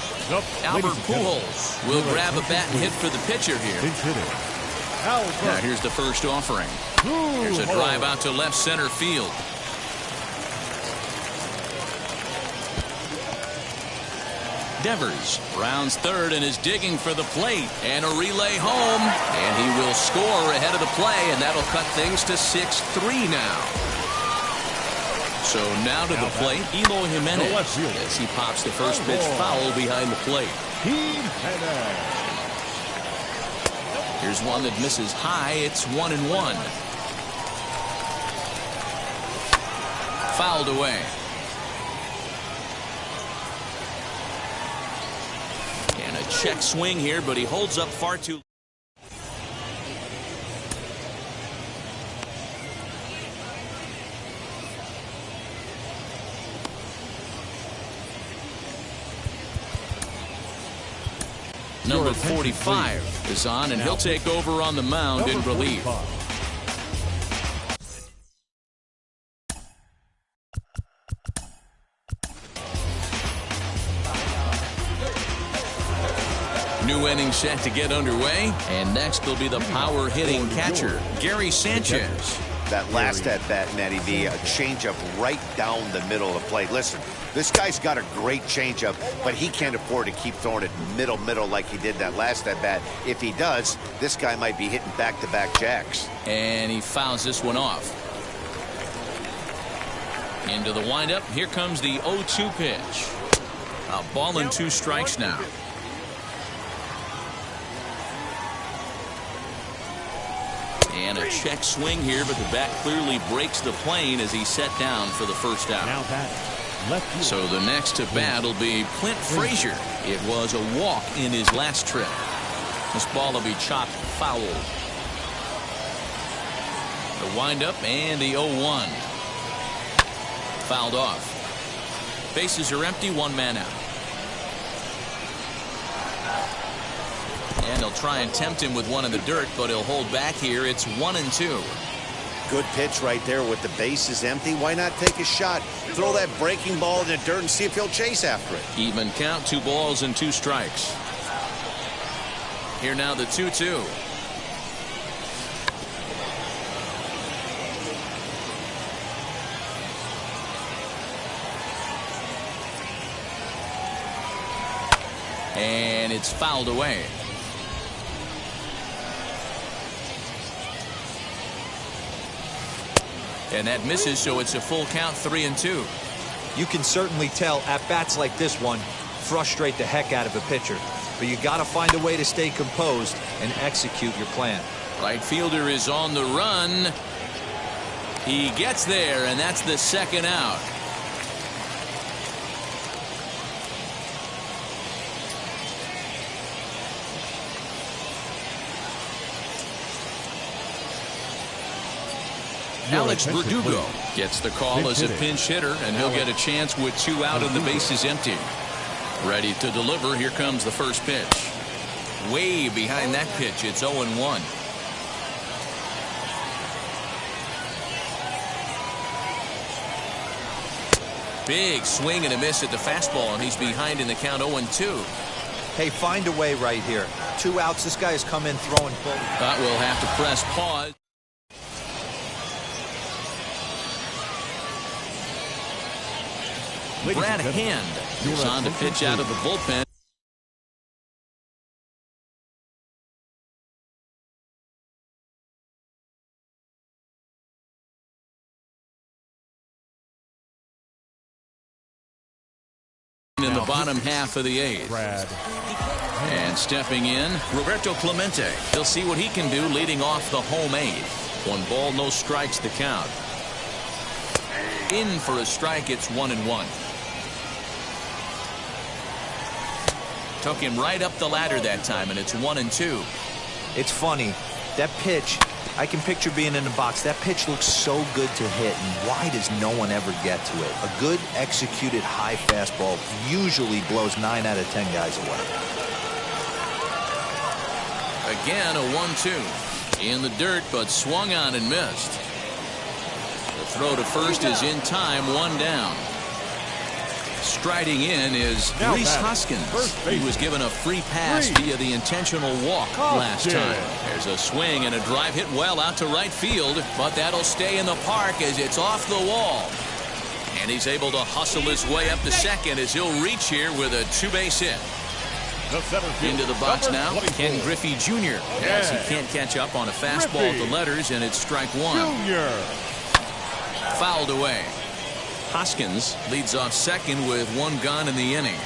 Albert Pujols will grab a bat and hit for the pitcher here. Now here's the first offering. Here's a drive out to left center field. Devers rounds third and is digging for the plate, and a relay home, and he will score ahead of the play, and that'll cut things to 6-3 now. So now to the plate, Eloy Jimenez as he pops the first pitch foul behind the plate. Here's one that misses high. It's 1-1. Fouled away. And a check swing here, but he holds up far too. Number 45 is on, and he'll take over on the mound in relief. New inning set to get underway, and next will be the power hitting catcher, Gary Sanchez. That last at bat, Matty V, a changeup right down the middle of the plate. Listen, this guy's got a great changeup, but he can't afford to keep throwing it middle like he did that last at bat. If he does, this guy might be hitting back-to-back jacks. And he fouls this one off. Into the windup. Here comes the 0-2 pitch. A ball and 2 strikes now. And a check swing here, but the bat clearly breaks the plane as he's set down for the first out. Now batting. So the next to bat will be Clint Frazier. It was a walk in his last trip. This ball will be chopped foul. The windup and the 0-1. Fouled off. Bases are empty, 1 man out. And they'll try and tempt him with one in the dirt, but he'll hold back here. It's 1-2. Good pitch right there with the bases empty. Why not take a shot? Throw that breaking ball in the dirt and see if he'll chase after it. Even count, 2 balls and 2 strikes. Here now the 2-2. And it's fouled away. And that misses, so it's a full count, 3-2. You can certainly tell at bats like this one frustrate the heck out of a pitcher. But you got to find a way to stay composed and execute your plan. Right fielder is on the run. He gets there, and that's the 2nd out. Alex Verdugo gets the call as a pinch hitter, and he'll get a chance with 2 out and the bases empty. Ready to deliver. Here comes the first pitch. Way behind that pitch. It's 0-1. Big swing and a miss at the fastball, and he's behind in the count, 0-2. Hey, find a way right here. 2 outs. This guy has come in throwing both. But we'll have to press pause. Brad Hand is on to pitch out of the bullpen. in the bottom half of the 8th. Brad. And stepping in, Roberto Clemente. He'll see what he can do leading off the home 8th. 1 ball, no strikes to count. In for a strike, it's 1-1. Took him right up the ladder that time, and it's 1-2. It's funny. That pitch, I can picture being in the box. That pitch looks so good to hit, and why does no one ever get to it? A good executed high fastball usually blows 9 out of 10 guys away. Again, a 1-2. In the dirt, but swung on and missed. The throw to first is in time, 1 down. Striding in is Now Rhys batting, Hoskins. first He baseman. was given a free pass via the intentional walk last time. There's a swing and a drive hit well out to right field, but that'll stay in the park as it's off the wall. And he's able to hustle his way up to second as he'll reach here with a 2-base hit. The center field, Into the box number now, 24. Ken Griffey Jr. As he can't catch up on a fastball at the letters, and it's strike 1. Junior. Fouled away. Hoskins leads off second with 1 gone in the inning.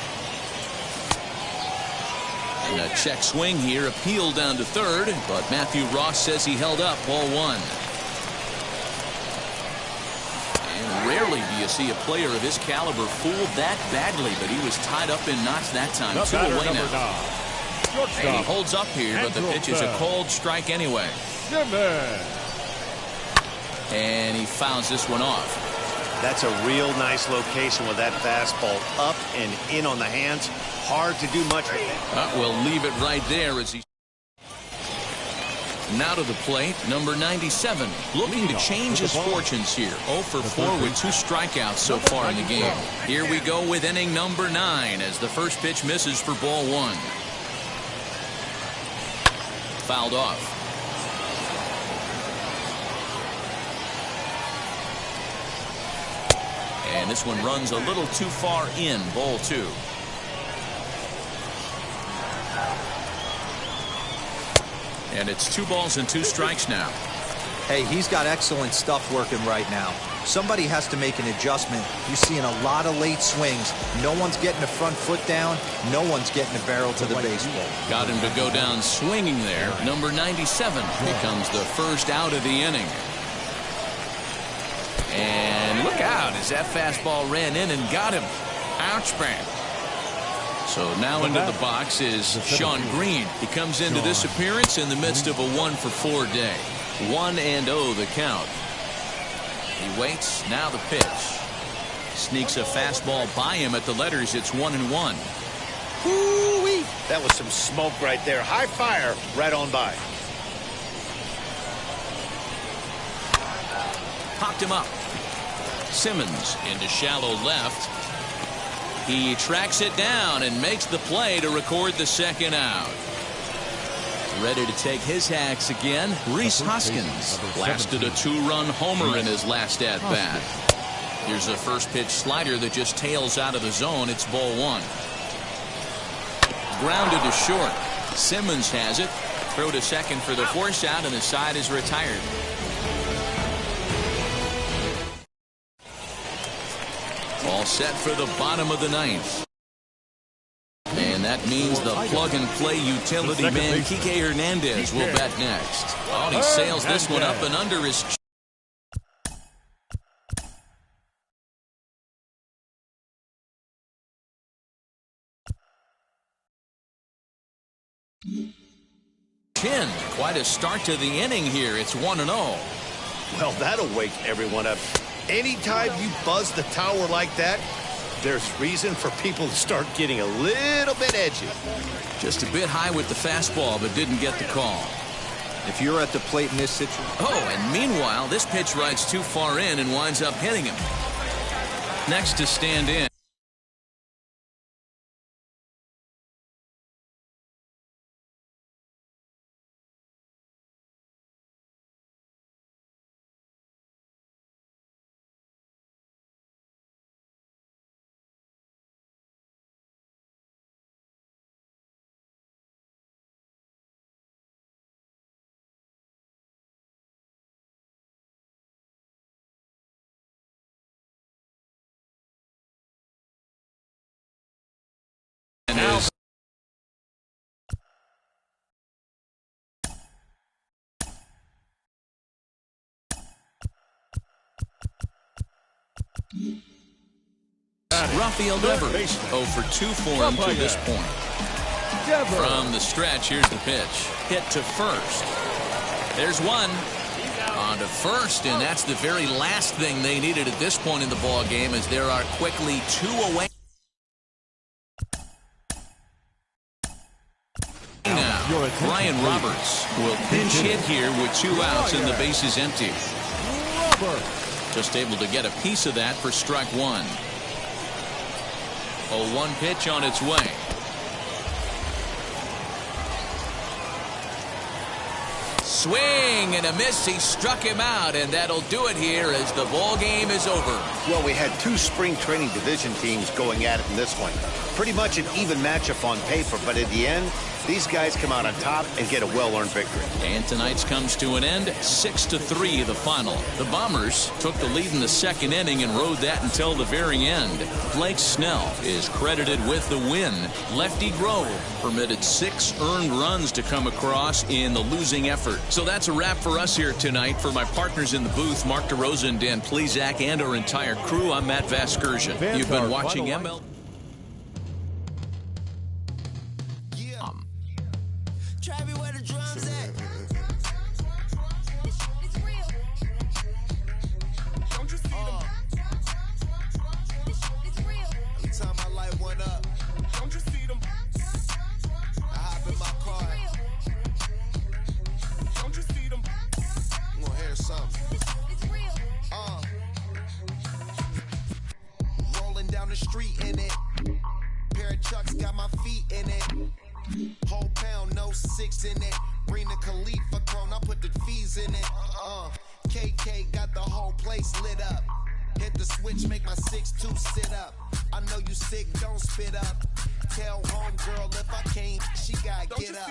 And a check swing here, appealed down to third, but Matthew Ross says he held up, ball 1. And rarely do you see a player of his caliber fooled that badly, but he was tied up in knots that time. The 2 batter, away number now. 9. And he Shortstop. holds up here, but the Andrew pitch is a Bell. cold strike anyway. Simmons. And he fouls this one off. That's a real nice location with that fastball up and in on the hands. Hard to do much with it. We'll leave it right there as he. Now to the plate, number 97, looking to change his fortunes here. 0 for 4 with 2 strikeouts so far in the game. Here we go with inning number 9 as the first pitch misses for ball 1. Fouled off. And this one runs a little too far in, ball 2. And it's 2 balls and 2 strikes now. Hey, he's got excellent stuff working right now. Somebody has to make an adjustment. You're seeing a lot of late swings. No one's getting the front foot down. No one's getting the barrel to the baseball. Got him to go down swinging there. Number 97 becomes the first out of the inning. And look out as that fastball ran in and got him. Ouch, man. So now into the box is Sean Green. He comes into this appearance in the midst of a 1 for 4 day. 1-0 the count. He waits. Now the pitch. Sneaks a fastball by him at the letters. It's 1-1. Woo-wee. That was some smoke right there. High fire right on by. Popped him up. Simmons into shallow left. He tracks it down and makes the play to record the second out. Ready to take his hacks again, Rhys Hoskins. Blasted a 2-run homer in his last at-bat. Here's a first pitch slider that just tails out of the zone. It's ball 1. Grounded to short. Simmons has it. Throw to second for the force out, and the side is retired. All set for the bottom of the 9th. And that means the plug-and-play utility man, Kike Hernandez, will bat next. Oh, he sails this one up and under his chin. Quite a start to the inning here. It's 1-0. Well, that'll wake everyone up. Anytime you buzz the tower like that, there's reason for people to start getting a little bit edgy. Just a bit high with the fastball, but didn't get the call. If you're at the plate in this situation. Oh, and meanwhile, this pitch rides too far in and winds up hitting him. Next to stand in. Rafael Devers, 0 for 2 for him to this point. From the stretch, here's the pitch. Hit to first. There's one. On to first, and that's the very last thing they needed at this point in the ball game, as there are quickly 2 away. Now, Brian Roberts will pinch hit here with 2 outs and the base is empty. Just able to get a piece of that for strike 1. 0-1 pitch on its way. Swing and a miss. He struck him out, and that'll do it here as the ball game is over. Well, we had 2 spring training division teams going at it in this one. Pretty much an even matchup on paper, but at the end, these guys come out on top and get a well-earned victory. And tonight's comes to an end, 6-3 the final. The Bombers took the lead in the second inning and rode that until the very end. Blake Snell is credited with the win. Lefty Grove permitted 6 earned runs to come across in the losing effort. So that's a wrap for us here tonight. For my partners in the booth, Mark DeRosa and Dan Plesac, and our entire crew, I'm Matt Vasgersian. You've been watching ML. Rolling down the street in it. Pair of Chucks got my feet in it. Whole pound, no 6 in it. Bring the Khalifa cone, I put the fees in it. KK got the whole place lit up. Hit the switch, make my 6'2" sit up. I know you sick, don't spit up. Tell homegirl if I can't, she gotta get up.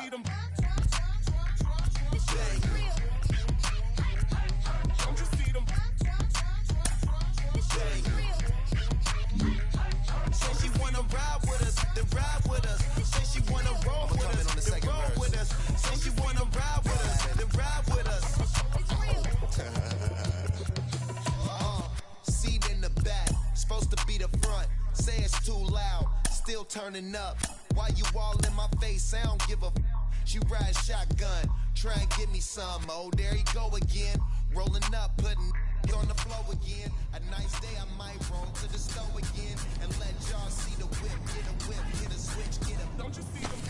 Don't you see them? Say she wanna ride with us, then ride with us. Say she wanna roll with us, then roll with us. Say she wanna ride with us, then ride with us. Seat in the back, supposed to be the front. Say it's too loud, still turning up. Why you all in my face? I don't give a f. She ride shotgun, try and give me some. Oh, there he go again, rolling up, putting on the floor again. A nice day I might roll to the store again and let y'all see the whip, get a whip, hit a switch, get a. Don't you see them?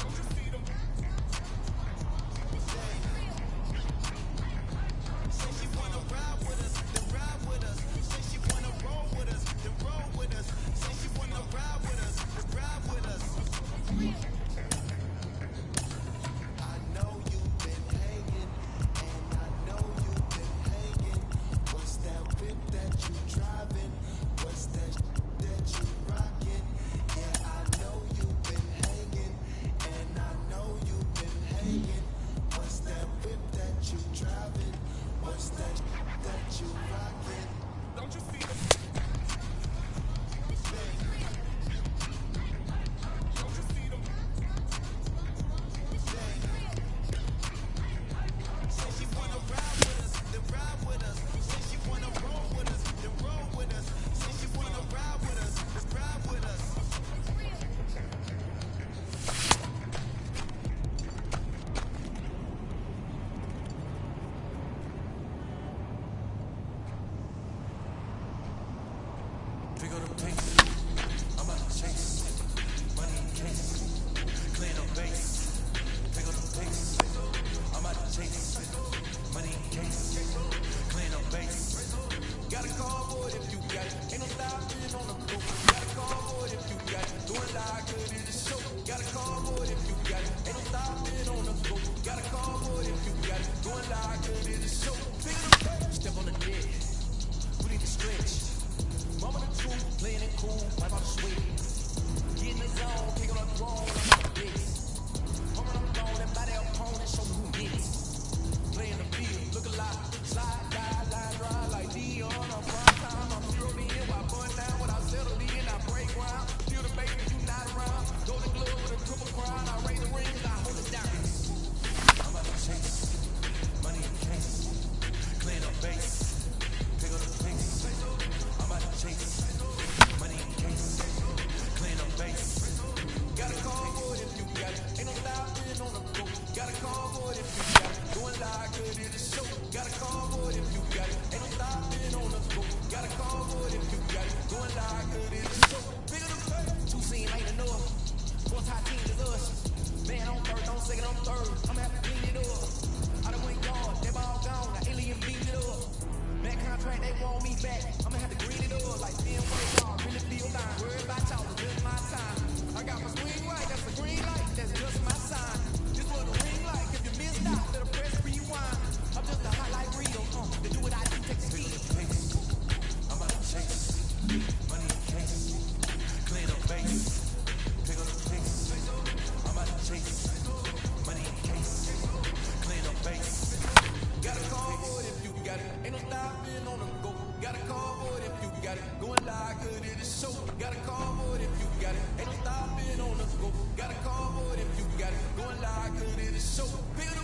Don't you see them? Say she wanna ride with us, then ride with us. Say she wanna roll with us, then roll with us. Say she wanna ride with us, then ride with us. Money and case. top team is us. Man on first, on second, on third. I'ma have to clean it up. I done went yard, they ball gone. Now alien beat it up. Man contract, they want me back. I'ma have to green it up like 10 way yard. Really feel fine. Worry about y'all, it's just my time. I got my swing right, that's a green light. That's just my sign. This was a ring light. If you missed out, better press rewind. I'm just a highlight reel. To do what I do, take the ski. I'm about to chase money in case, clean up base, pick up the pace. I'm about to chase money in case, clean up base. Got a call for it if you got it. Ain't no stopping on the go. Got a call for it if you got it. Going live good in the show. Got a call for it if you got it. Ain't no stopping on the go. Got a call for it if you got it. Going live good in the show. Pick it up.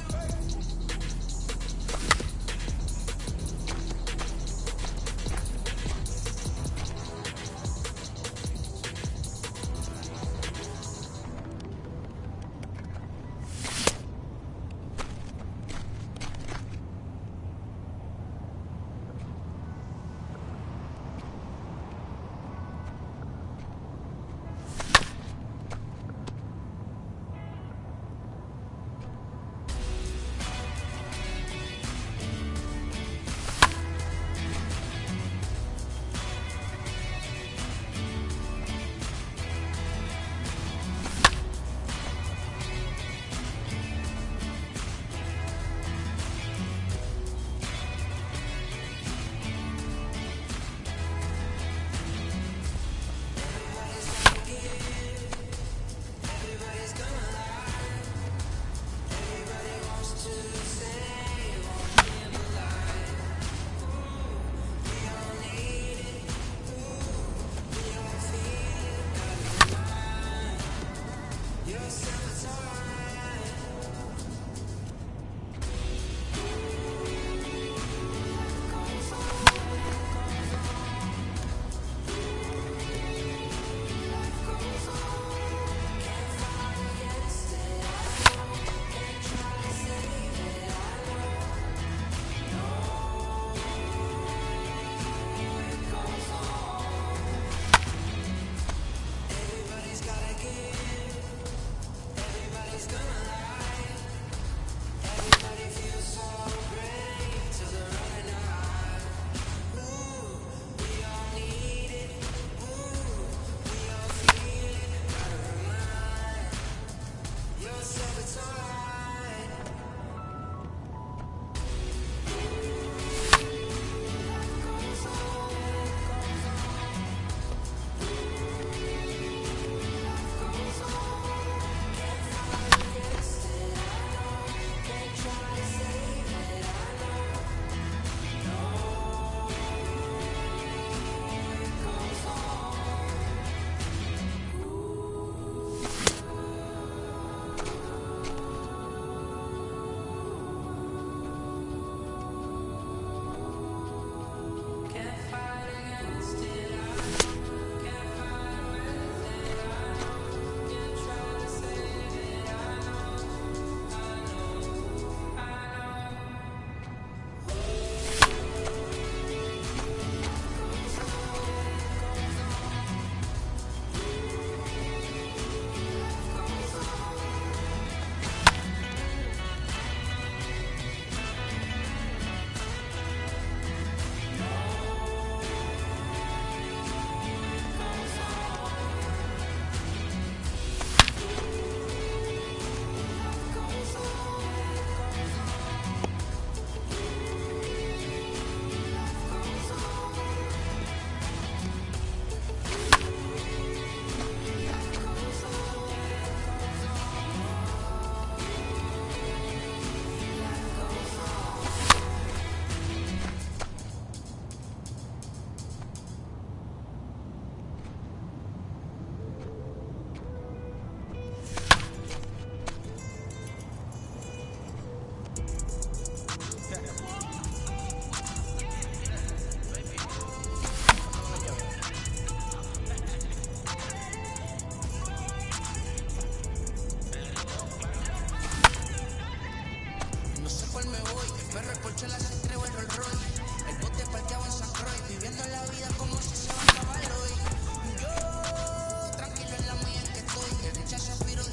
Rechazo aspiro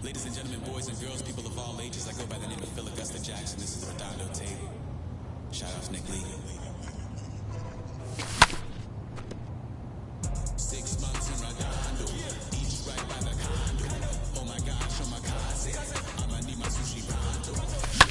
Ladies and gentlemen, boys and girls, people of all ages, I go by the name of Phil Augusta Jackson. This is the Redondo Table. Shout out to Nick Lee. 6 months in Redondo, each right by the condo. Oh my gosh, oh my cousin, I'ma need my sushi rondo.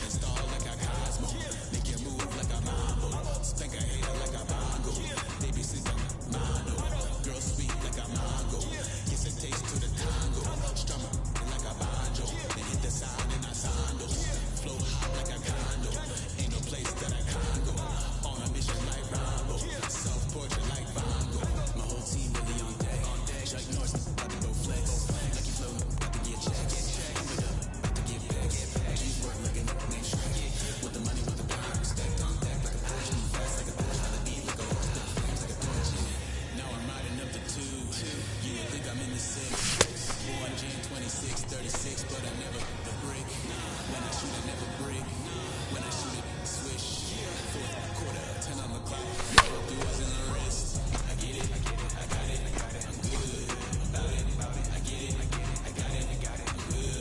Install like a Cosmo, make you move like a mambo. Spank a hater like a bongo, they be sleeping mono. Girl sweet like a mango, kiss a taste to the tango. Strum like a banjo, then hit the sound in our sandals. Flow hot like a condo, ain't no place that I can't go. On a mission like Rambo, self-portrait like Van Gogh. My whole team really on deck. Chuck Norris, about to go flex. Lucky flow, about to get checks. With up, about to get bags. G's work like a next track. With the money, with the power, stacked on deck like a Porsche. Fast like a Porsche, how the beat like a horse. Flames like a torch. Now I'm riding up the 2. You would think I'm in the 6. Born June 26, 36, but I never the brick. When I shoot, I never break. When I shoot it, swish. Fourth quarter, 10 on the clock. Do us in the wrist. I get it, I got it, I'm good about it. I get it, I got it, I'm good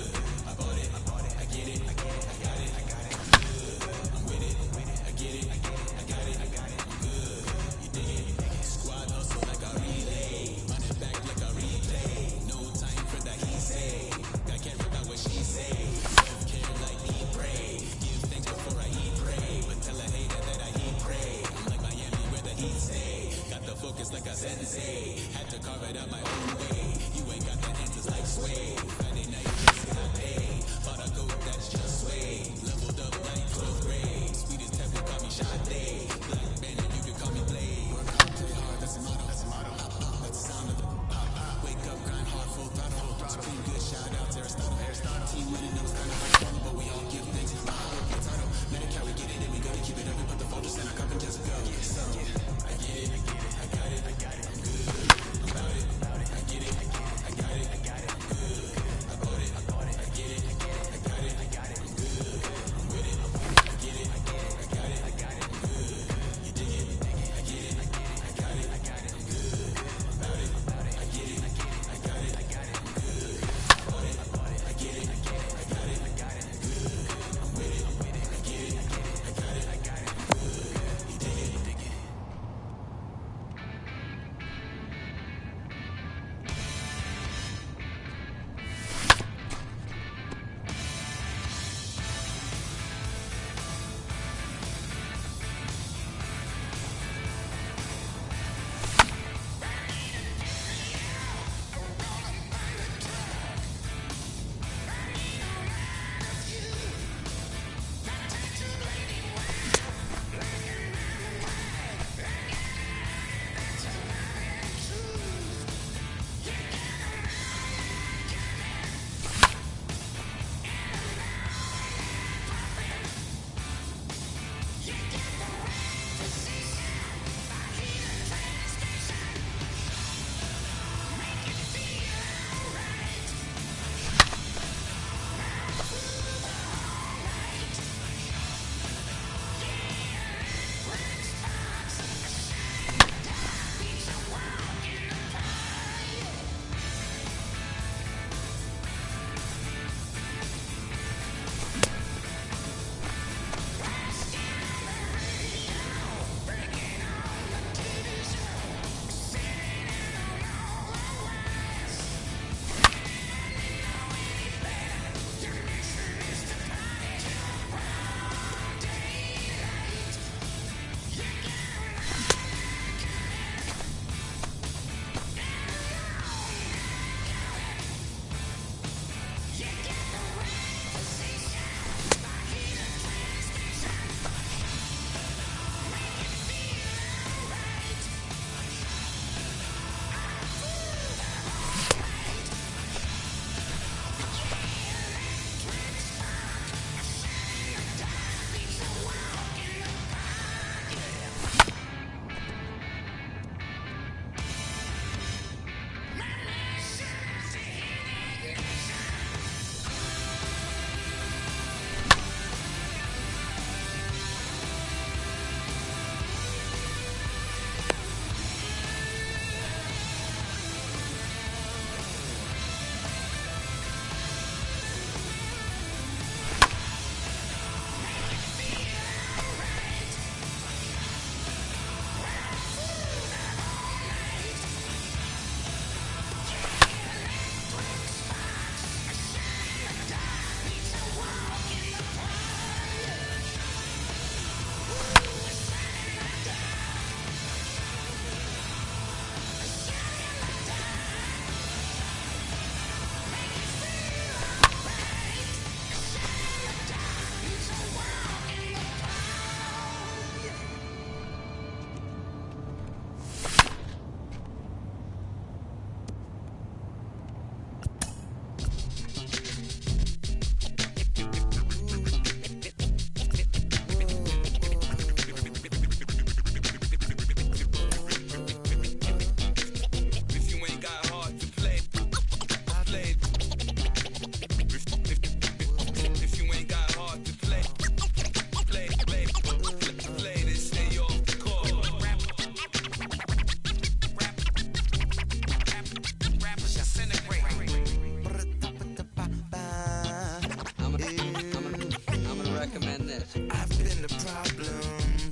I've been the problem,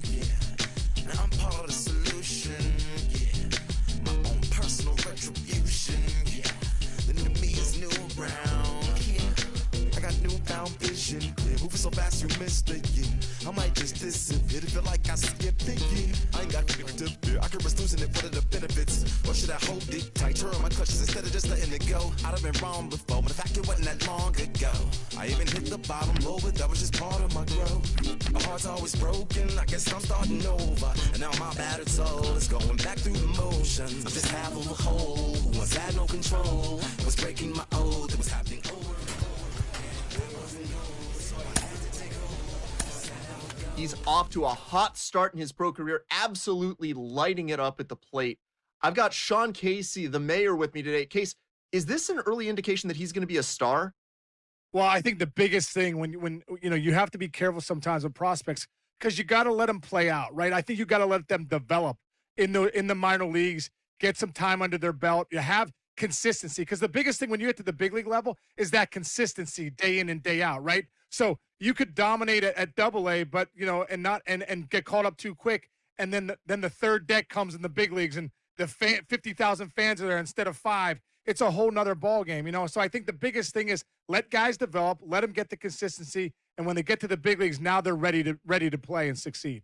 yeah. Now I'm part of the solution, yeah. My own personal retribution, yeah. The new me is new around, yeah. I got newfound vision, yeah. Moving so fast you missed it, yeah. I might just disappear to feel like I skipped it, yeah. I ain't got to be fear. I could risk losing it. What are the benefits? Or should I hold it tight? Turn my clutches instead of just letting it go. I'd have been wrong before, but the fact it wasn't that long ago. I even hit the bottom low, but that was just part of my growth. My heart's always broken. I guess I'm starting over. And now my battered soul is going back through the motions. I'm just half of a whole. Once had no control. I was breaking my oath. It was happening over. He's off to a hot start in his pro career, absolutely lighting it up at the plate. I've got Sean Casey, the mayor, with me today. Case, is this an early indication that he's going to be a star? Well, I think the biggest thing when you know, you have to be careful sometimes with prospects because you got to let them play out, right? I think you got to let them develop in the minor leagues, get some time under their belt. You have consistency because the biggest thing when you get to the big league level is that consistency day in and day out, right? So you could dominate at Double-A, but and get caught up too quick, and then the third deck comes in the big leagues, and the 50,000 fans are there instead of 5. It's a whole nother ball game, So I think the biggest thing is let guys develop, let them get the consistency, and when they get to the big leagues, now they're ready to play and succeed.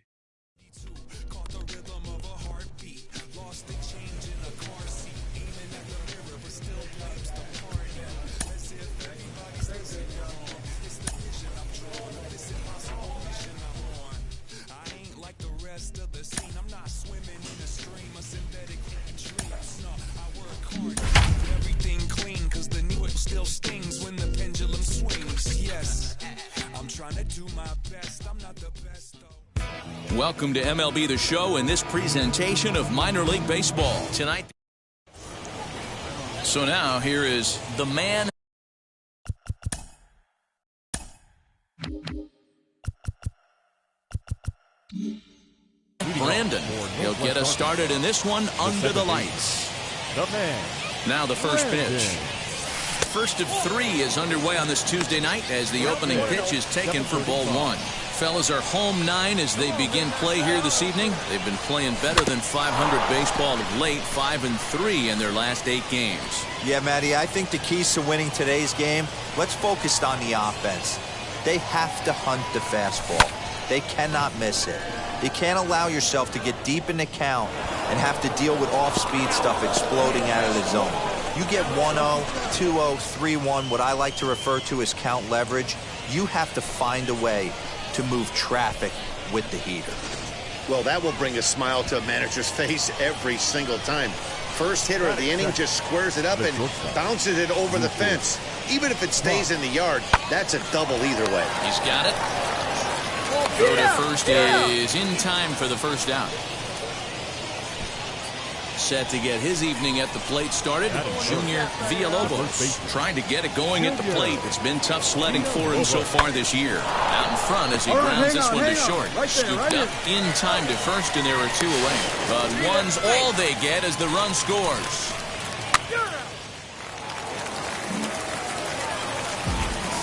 Still stings when the pendulum swings. Yes, I'm trying to do my best. I'm not the best though. Welcome to MLB The Show and this presentation of minor league baseball tonight. So now here is the man. Brandon. He'll get us started in this one under the lights. The man. Now the first pitch. First of 3 is underway on this Tuesday night as the opening pitch is taken for ball 1. Fellas are home 9 as they begin play here this evening. They've been playing better than 500 baseball of late, 5-3 in their last 8 games. Yeah, Matty, I think the keys to winning today's game, let's focus on the offense. They have to hunt the fastball. They cannot miss it. You can't allow yourself to get deep in the count and have to deal with off-speed stuff exploding out of the zone. You get 1-0, 2-0, 3-1, what I like to refer to as count leverage. You have to find a way to move traffic with the heater. Well, that will bring a smile to a manager's face every single time. First hitter of the inning just squares it up and bounces it over the fence. Even if it stays in the yard, that's a double either way. He's got it. Throw to first is in time for the first out. Set to get his evening at the plate started, Junior Villalobos trying to get it going at the plate. It's been tough sledding for him so far this year. Out in front as he grounds this one to short. Scooped up in time to first, and there are 2 away. But one's all they get as the run scores.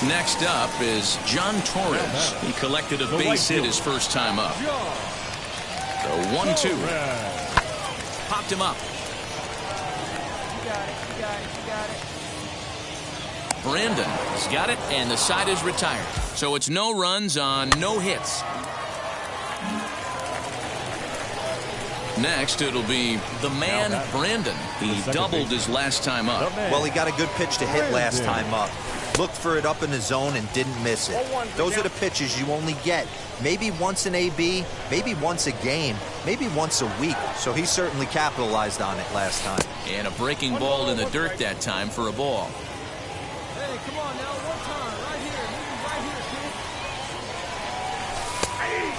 Next up is John Torres. He collected a base hit his first time up. The 1-2. Popped him up. You got it. Brandon has got it, and the side is retired. So it's no runs on no hits. Next, it'll be the man, Brandon. He doubled his last time up. Well, he got a good pitch to hit last time up. Looked for it up in the zone and didn't miss it. Those are the pitches you only get maybe once in AB, maybe once a game, maybe once a week. So he certainly capitalized on it last time. And a breaking ball in the dirt that time for a ball. Hey, come on now, one time, right here,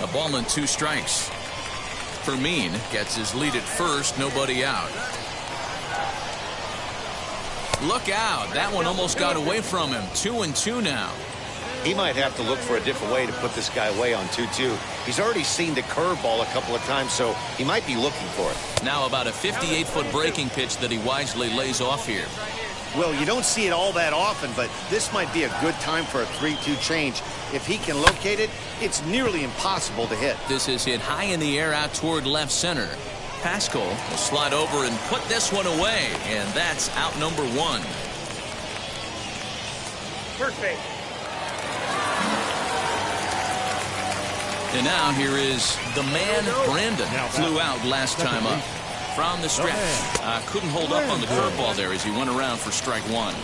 kid. A ball and 2 strikes. Fermin gets his lead at first, nobody out. Look out. That one almost got away from him. 2-2 now. He might have to look for a different way to put this guy away on 2-2. He's already seen the curveball a couple of times, so he might be looking for it. Now about a 58-foot breaking pitch that he wisely lays off here. Well, you don't see it all that often, but this might be a good time for a 3-2 change. If he can locate it, it's nearly impossible to hit. This is hit high in the air out toward left center. Pascal will slide over and put this one away, and that's out number 1. Perfect. And now here is the man, Brandon. Flew out last time up. From the stretch. Couldn't hold up on the curveball there as he went around for strike 1.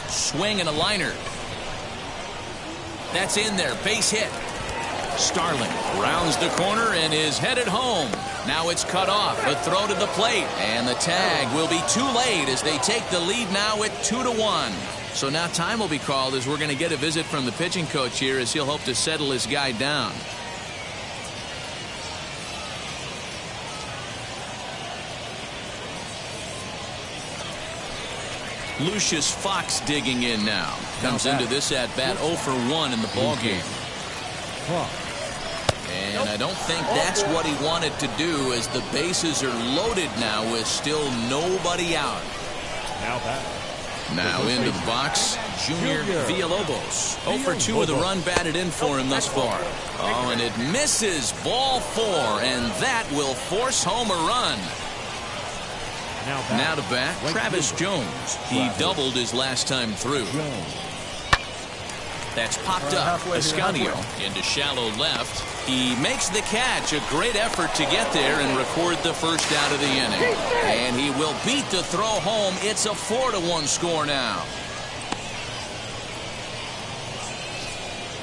Swing and a liner. That's in there. Base hit. Starling rounds the corner and is headed home. Now it's cut off. A throw to the plate. And the tag will be too late as they take the lead now at 2-1. So now time will be called as we're going to get a visit from the pitching coach here as he'll hope to settle his guy down. Lucius Fox digging in now. Comes into this at-bat 0 for 1 in the ball game. And I don't think that's what he wanted to do as the bases are loaded now with still nobody out. Now into the box, Junior Villalobos. 0 for 2 with a run batted in for him thus far. Oh, and it misses. Ball 4, and that will force home a run. Now to bat, Travis Jones. He doubled his last time through. That's popped up. Escanio into shallow left. He makes the catch. A great effort to get there and record the first out of the inning. And he will beat the throw home. It's a 4-1 score now.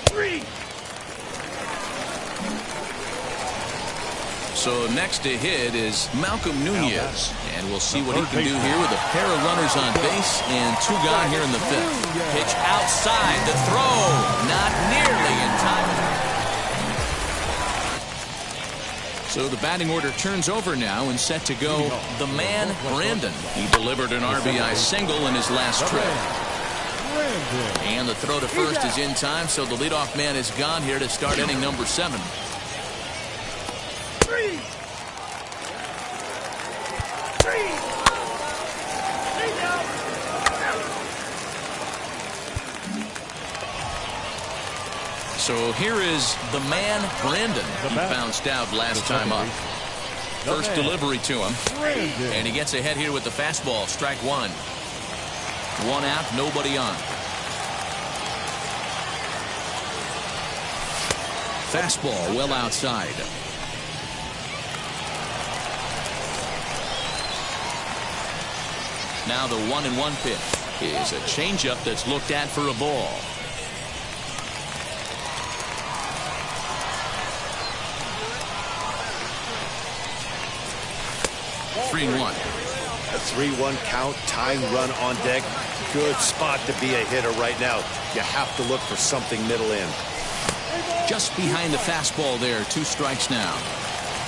3. So next to hit is Malcolm Nunez. And we'll see what he can do here with a pair of runners on base and 2 gone here in the 5th. Pitch outside. The throw. Not nearly in time. So the batting order turns over now and set to go the man, Brandon. He delivered an RBI single in his last trip. And the throw to first is in time, so the leadoff man is gone here to start inning number 7. 3. So here is the man, Brandon. He bounced out last time up. First delivery to him. And he gets ahead here with the fastball. Strike 1. 1 out, nobody on. Fastball well outside. Now the 1-1 pitch is a changeup that's looked at for a ball. 3-1. A 3-1 count, tying run on deck. Good spot to be a hitter right now. You have to look for something middle in. Just behind the fastball there. 2 strikes now.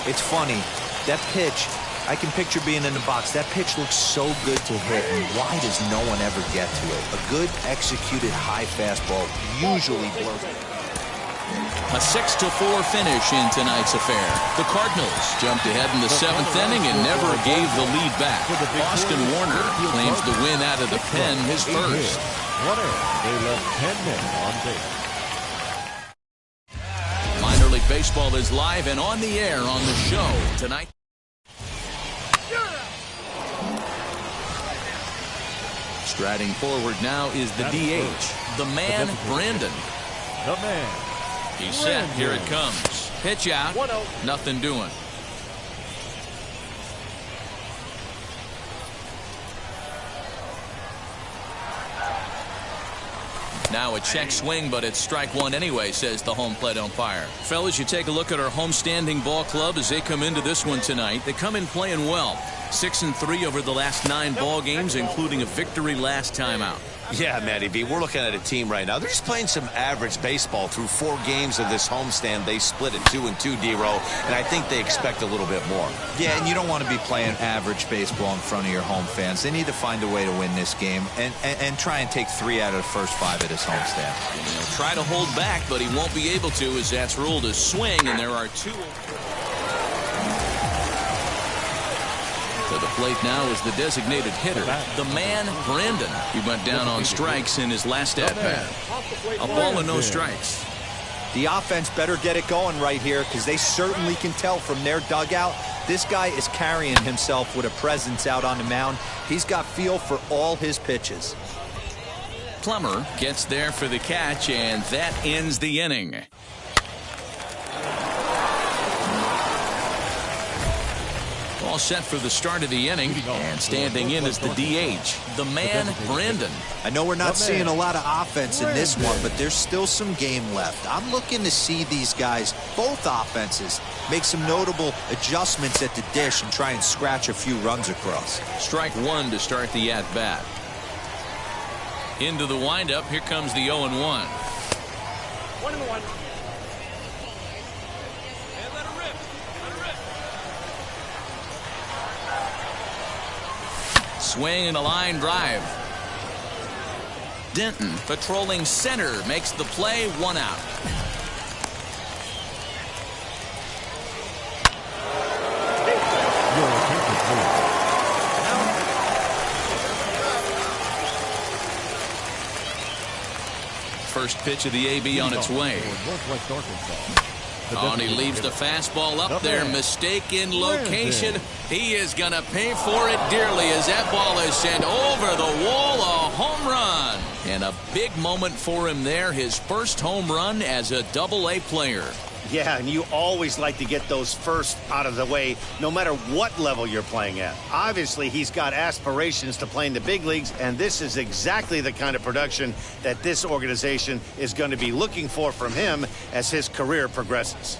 It's funny. That pitch, I can picture being in the box. That pitch looks so good to hit, and why does no one ever get to it? A good executed high fastball usually blows. A 6-4 finish in tonight's affair. The Cardinals jumped ahead in the 7th inning and never gave the lead back. Austin Warner claims the win out of the pen, his first. They left 10 men on base. Minor League Baseball is live and on the air on the show tonight. Striding forward now is the DH, the man, Brandon. The man. He's set. Here it comes. Pitch out. Nothing doing. Now a check swing, but it's strike 1 anyway, says the home plate umpire. Fellas, you take a look at our homestanding ball club as they come into this one tonight. They come in playing well. 6-3 over the last 9 ball games, including a victory last time out. Yeah, Matty B, we're looking at a team right now. They're just playing some average baseball through 4 games of this homestand. They split it 2-2, D-Row, and I think they expect a little bit more. Yeah, and you don't want to be playing average baseball in front of your home fans. They need to find a way to win this game and try and take 3 out of the first 5 at this homestand. He'll try to hold back, but he won't be able to as that's ruled a swing, and there are 2. the plate now is the designated hitter, the man, Brandon. He went down on strikes in his last at-bat. A ball and no strikes. The offense better get it going right here because they certainly can tell from their dugout this guy is carrying himself with a presence out on the mound. He's got feel for all his pitches. Plummer gets there for the catch, and that ends the inning. All set for the start of the inning, and standing in is the DH, the man, Brandon. I know we're not seeing a lot of offense in this one, but there's still some game left. I'm looking to see these guys, both offenses, make some notable adjustments at the dish and try and scratch a few runs across. Strike one to start the at-bat. Into the windup, here comes the 0-1. 1-1. Swing and a line drive. Denton patrolling center makes the play, 1 out. First pitch of the AB on its way. Oh, and he leaves the fastball up there. Mistaken location. He is going to pay for it dearly as that ball is sent over the wall. A home run. And a big moment for him there. His first home run as a Double-A player. Yeah, and you always like to get those first out of the way, no matter what level you're playing at. Obviously, he's got aspirations to play in the big leagues, and this is exactly the kind of production that this organization is going to be looking for from him as his career progresses.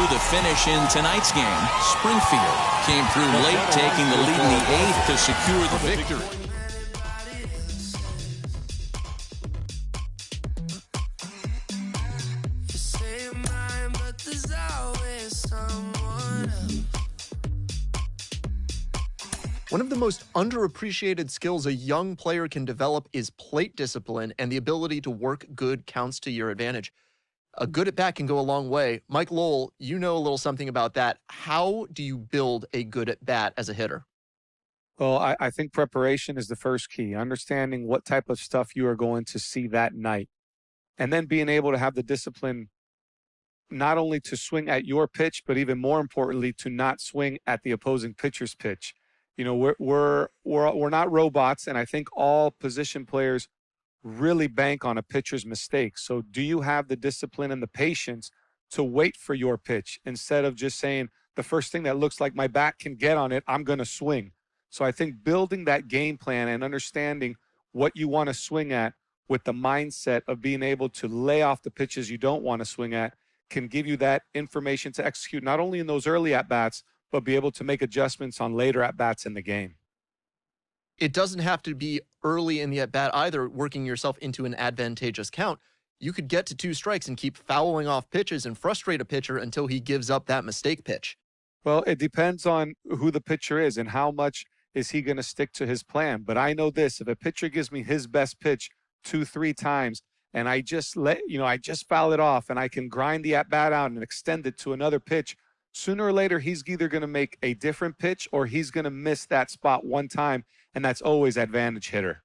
The finish in tonight's game. Springfield came through late, taking the lead in the 8th to secure the victory. One of the most underappreciated skills a young player can develop is plate discipline and the ability to work good counts to your advantage. A good at-bat can go a long way. Mike Lowell, you know a little something about that. How do you build a good at-bat as a hitter? Well, I think preparation is the first key. Understanding what type of stuff you are going to see that night. And then being able to have the discipline not only to swing at your pitch, but even more importantly, to not swing at the opposing pitcher's pitch. You know, we're not robots, and I think all position players really bank on a pitcher's mistake. So do you have the discipline and the patience to wait for your pitch instead of just saying the first thing that looks like my bat can get on it, I'm going to swing. So I think building that game plan and understanding what you want to swing at with the mindset of being able to lay off the pitches you don't want to swing at can give you that information to execute not only in those early at-bats, but be able to make adjustments on later at-bats in the game. It doesn't have to be early in the at-bat either, working yourself into an advantageous count. You could get to 2 strikes and keep fouling off pitches and frustrate a pitcher until he gives up that mistake pitch. Well, it depends on who the pitcher is and how much is he going to stick to his plan. But I know this, if a pitcher gives me his best pitch 2-3 times and I just foul it off and I can grind the at-bat out and extend it to another pitch, sooner or later he's either going to make a different pitch or he's going to miss that spot one time. And that's always advantage hitter.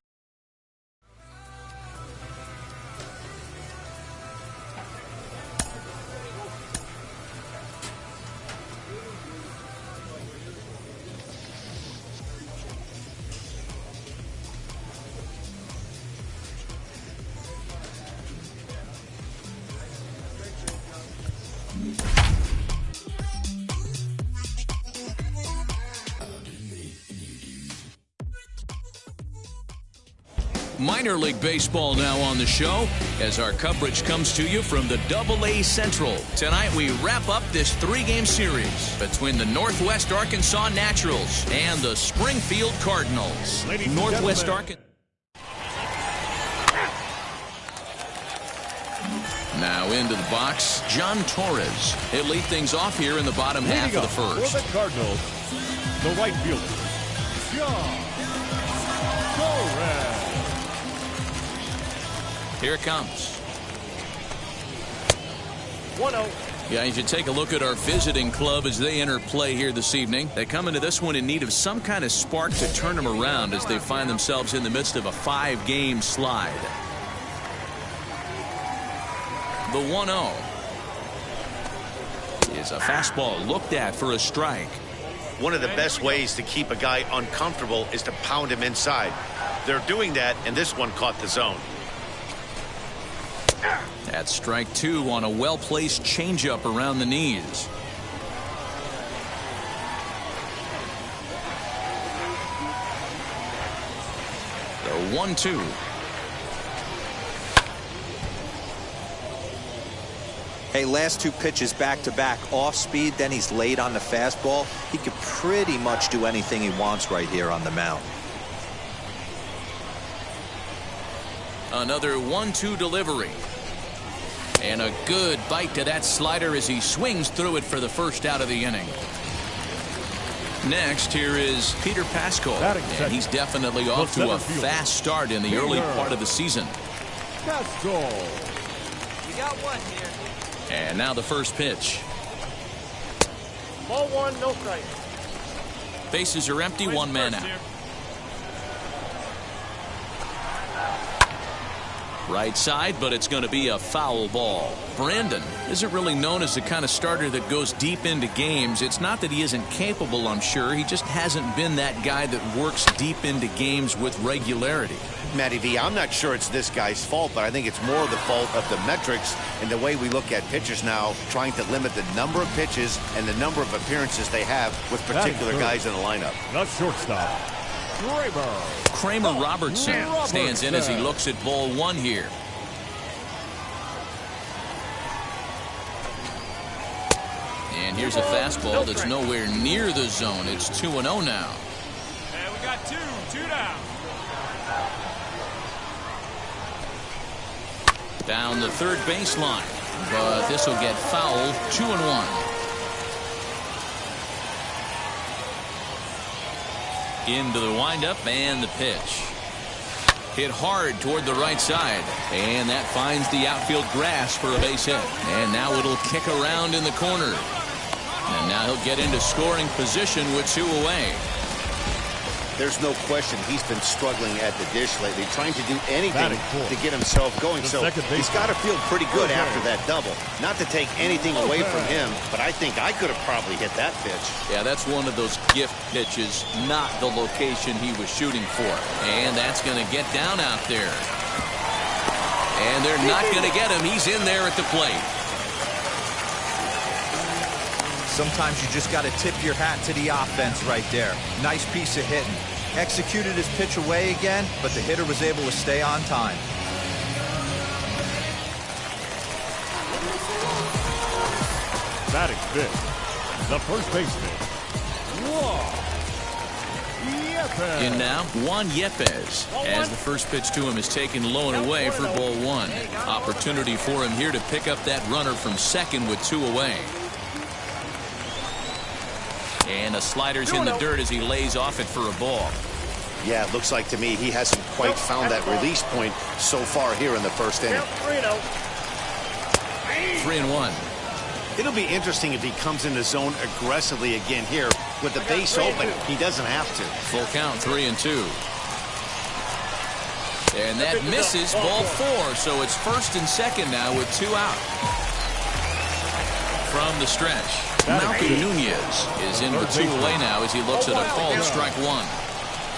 Minor League Baseball now on the show as our coverage comes to you from the Double-A Central. Tonight we wrap up this 3-game series between the Northwest Arkansas Naturals and the Springfield Cardinals. Northwest Arkansas. Now into the box, John Torres. He'll lead things off here in the bottom half Leading of the up first. for the Cardinals, the right fielder, John Torres. Here it comes. 1-0. Yeah, you should take a look at our visiting club as they enter play here this evening. They come into this one in need of some kind of spark to turn them around as they find themselves in the midst of a 5-game slide. The 1-0 is a fastball looked at for a strike. One of the best ways to keep a guy uncomfortable is to pound him inside. They're doing that, and this one caught the zone. That's strike 2 on a well-placed changeup around the knees. The 1-2. Hey, last 2 pitches back-to-back off speed, then he's late on the fastball. He could pretty much do anything he wants right here on the mound. Another 1-2 delivery. And a good bite to that slider as he swings through it for the first out of the inning. Next, here is Peter Pascal. And he's definitely off to a fast start in the early part of the season. Pascal. You got one here. And now the first pitch. Ball 1, no strike. Bases are empty, one man out. Right side, but it's going to be a foul ball. Brandon isn't really known as the kind of starter that goes deep into games. It's not that he isn't capable, I'm sure. He just hasn't been that guy that works deep into games with regularity. Matty V, I'm not sure it's this guy's fault, but I think it's more the fault of the metrics and the way we look at pitchers now, trying to limit the number of pitches and the number of appearances they have with particular guys in the lineup. The shortstop, Kramer Robertson stands in as he looks at ball 1 here. And here's a fastball that's nowhere near the zone. It's 2-0 now. And we got two down. Down the third baseline, but this will get fouled. 2-1. Into the windup and the pitch. Hit hard toward the right side, and that finds the outfield grass for a base hit. And now it'll kick around in the corner. And now he'll get into scoring position with 2 away. There's no question he's been struggling at the dish lately, trying to do anything to get himself going. So he's got to feel pretty good after that double. Not to take anything away from him, but I think I could have probably hit that pitch. Yeah, that's one of those gift pitches, not the location he was shooting for. And that's going to get down out there. And they're not going to get him. He's in there at the plate. Sometimes you just got to tip your hat to the offense right there. Nice piece of hitting. Executed his pitch away again, but the hitter was able to stay on time. Batting fifth, the first baseman, In now, Juan Yepes, as the first pitch to him is taken low and away for ball 1. Opportunity for him here to pick up that runner from second with 2 away. And a slider's in the dirt as he lays off it for a ball. Yeah, it looks like to me he hasn't quite found that release point so far here in the first inning. 3-1. It'll be interesting if he comes in the zone aggressively again here. With the base open, he doesn't have to. Full count, 3-2. And that misses ball 4, so it's first and second now with 2 out. From the stretch, Malcolm Nunez is in with 2 away now as he looks at a called strike 1.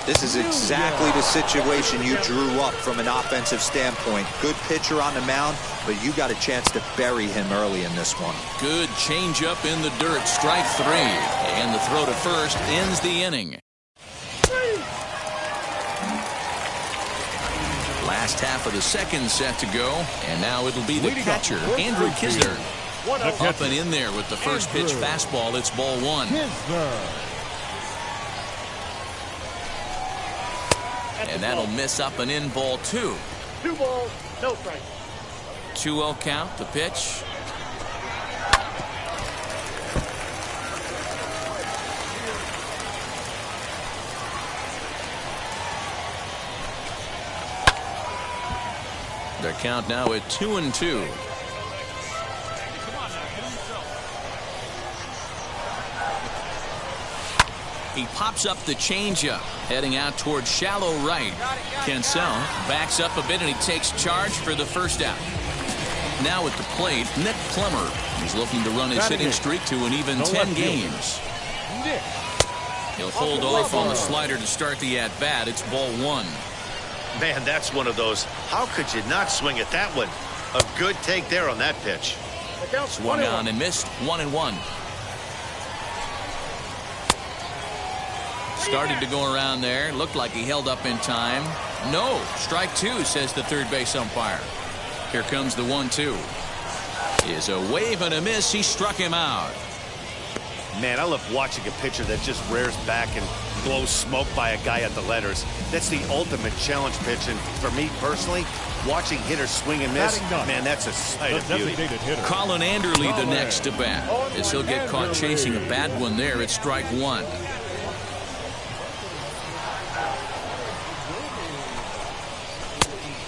This is exactly the situation you drew up from an offensive standpoint. Good pitcher on the mound, but you got a chance to bury him early in this one. Good changeup in the dirt, strike 3. And the throw to first ends the inning. Last half of the second set to go, and now it'll be the catcher, Andrew Kisner. Up and in there with the first pitch fastball. It's ball 1. And that'll miss up and in ball 2. 2 balls, no strike. 2-0 count. The pitch. Their count now at 2-2. He pops up the changeup, heading out towards shallow right. Kensell backs up a bit and he takes charge for the first out. Now at the plate, Nick Plummer. He's looking to run his hitting streak to an even 10 games. He'll hold off on the slider to start the at-bat. It's ball one. Man, that's one of those. How could you not swing at that one? A good take there on that pitch. Swung on and missed. 1-1. Started to go around there. Looked like he held up in time. No. Strike two, says the third base umpire. Here comes the 1-2. Is a wave and a miss. He struck him out. Man, I love watching a pitcher that just rears back and blows smoke by a guy at the letters. That's the ultimate challenge pitch. And for me personally, watching hitters swing and miss, man, that's a sight of beauty. Colin Anderle the next to bat. As he'll get caught chasing a bad one there at strike one.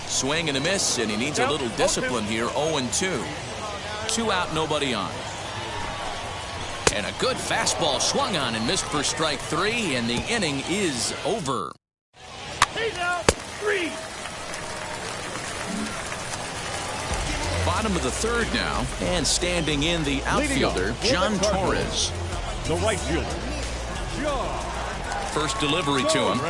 Swing and a miss, and he needs a little discipline here. 0-2. 2 out, nobody on. And a good fastball swung on and missed for strike three, and the inning is over. Bottom of the third now, and standing in the outfielder, John Torres. The right fielder, John. First delivery to him.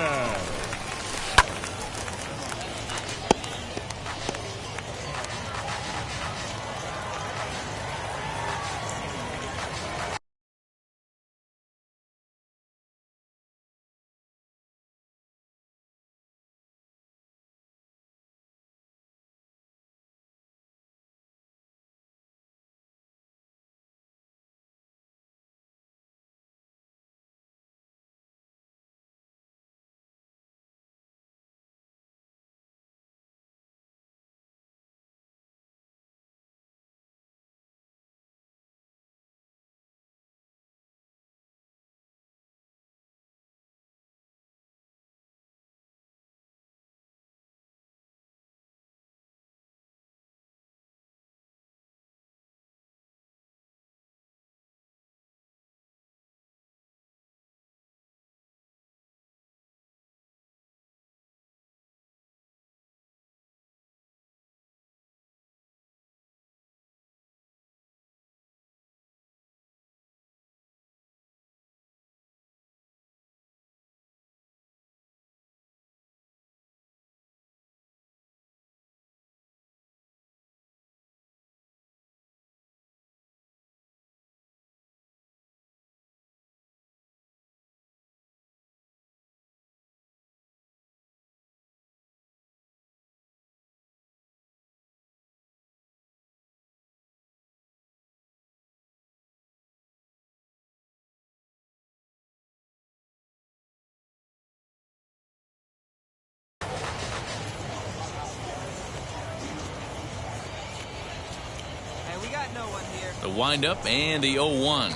The windup and the 0-1.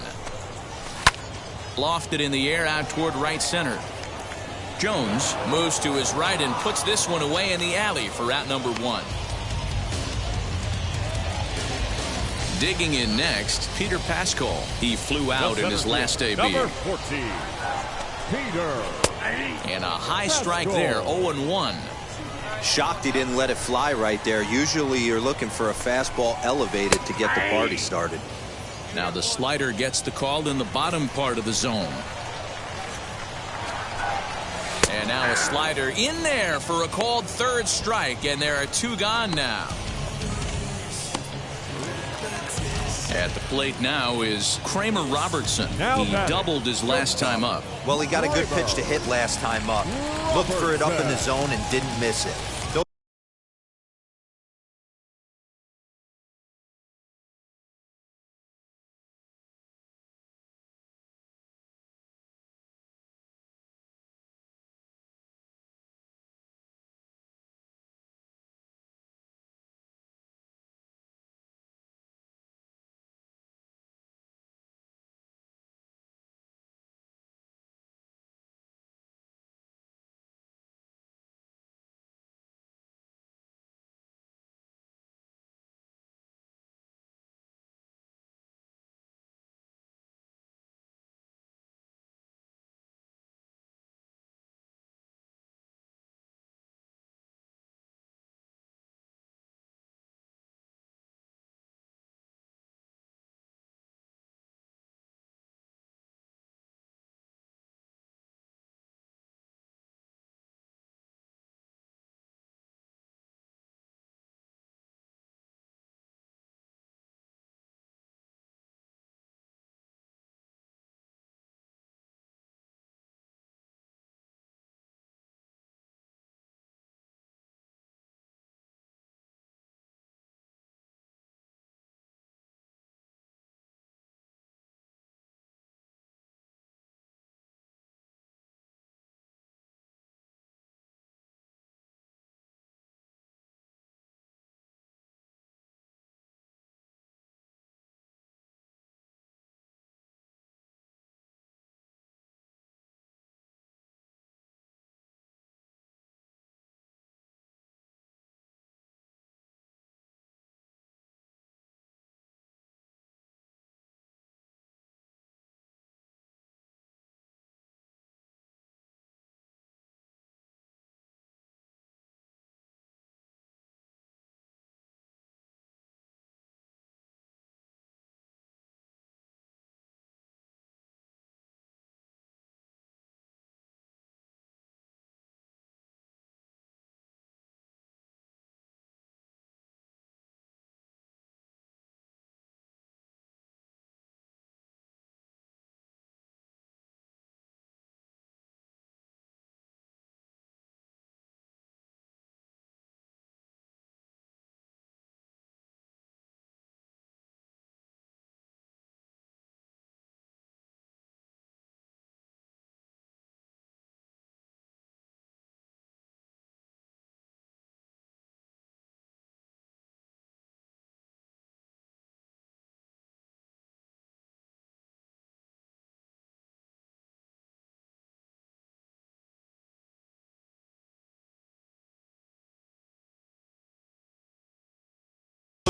Lofted in the air out toward right center. Jones moves to his right and puts this one away in the alley for out number one. Digging in next, Peter Pascal. He flew out in his last debut. Number 14, Peter. And a high strike there, 0-1. Shocked he didn't let it fly right there. Usually you're looking for a fastball elevated to get the party started. Now the slider gets the call in the bottom part of the zone. And now a slider in there for a called third strike, and there are two gone now. At the plate now is Kramer Robertson. He doubled his last time up. Well, he got a good pitch to hit last time up. Looked for it up in the zone and didn't miss it.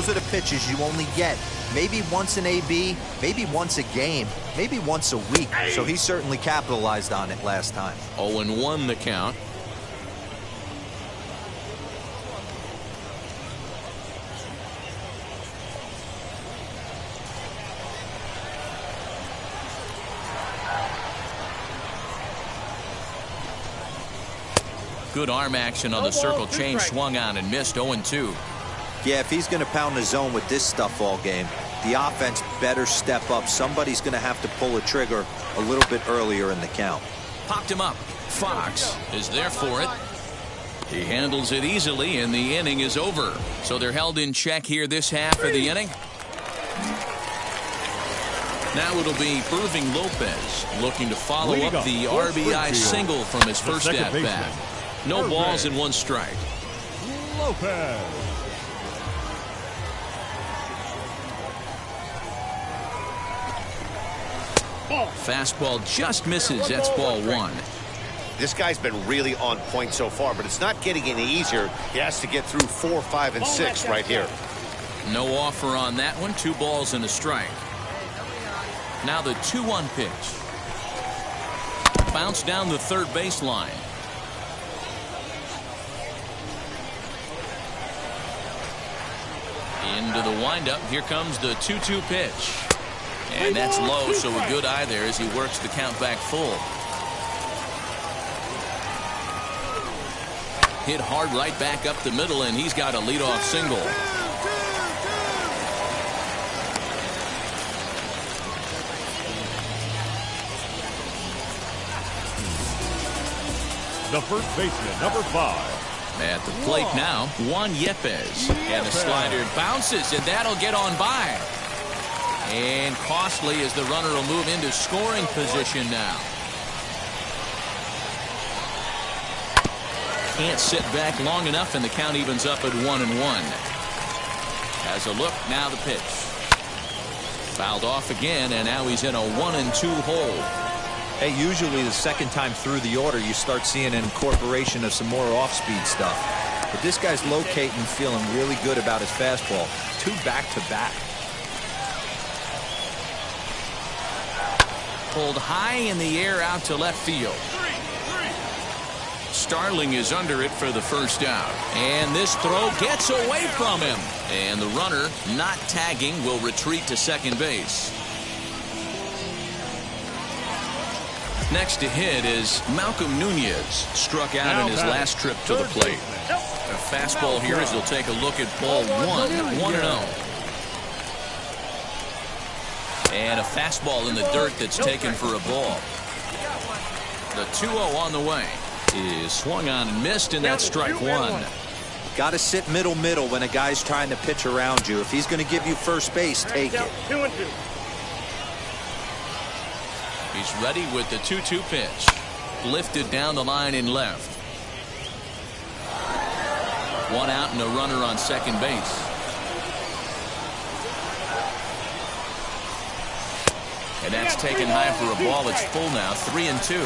Those are the pitches you only get maybe once an AB, maybe once a game, maybe once a week. So he certainly capitalized on it last time. 0-1 the count. Good arm action on the circle change, swung on and missed. 0-2. Yeah, if he's going to pound the zone with this stuff all game, the offense better step up. Somebody's going to have to pull a trigger a little bit earlier in the count. Popped him up. Fox is there for it. He handles it easily, and the inning is over. So they're held in check here this half of the inning. Now it'll be Irving Lopez looking to follow up the RBI single from his first at-bat. No balls and 1 strike. Lopez. Fastball just misses. That's ball 1. This guy's been really on point so far, but it's not getting any easier. He has to get through 4, 5, and 6 right here. No offer on that one. 2 balls and a strike. Now the 2-1 pitch. Bounce down the third baseline. Into the windup. Here comes the 2-2 pitch. And that's low, so a good eye there as he works the count back full. Hit hard right back up the middle, and he's got a leadoff single. The first baseman, number 5. At the plate now, Juan Yepes. And the slider bounces, and that'll get on by. And costly as the runner will move into scoring position now. Can't sit back long enough, and the count evens up at 1-1. Has a look, now the pitch. Fouled off again, and now he's in a 1-2 hole. Hey, usually the second time through the order, you start seeing an incorporation of some more off-speed stuff. But this guy's locating, feeling really good about his fastball. 2 back-to-back. Pulled high in the air out to left field. Starling is under it for the first out. And this throw gets away from him. And the runner, not tagging, will retreat to second base. Next to hit is Malcolm Nunez. Struck out in his last trip to the plate. A fastball here as he'll take a look at ball 1. 1-0. And a fastball in the dirt that's taken for a ball. The 2-0 on the way is swung on and missed, and that's strike 1. Got to sit middle when a guy's trying to pitch around you. If he's going to give you first base, take it. 2-2. He's ready with the 2-2 pitch. Lifted down the line in left. 1 out and a runner on second base. And that's taken high for a ball. It's full now, 3-2.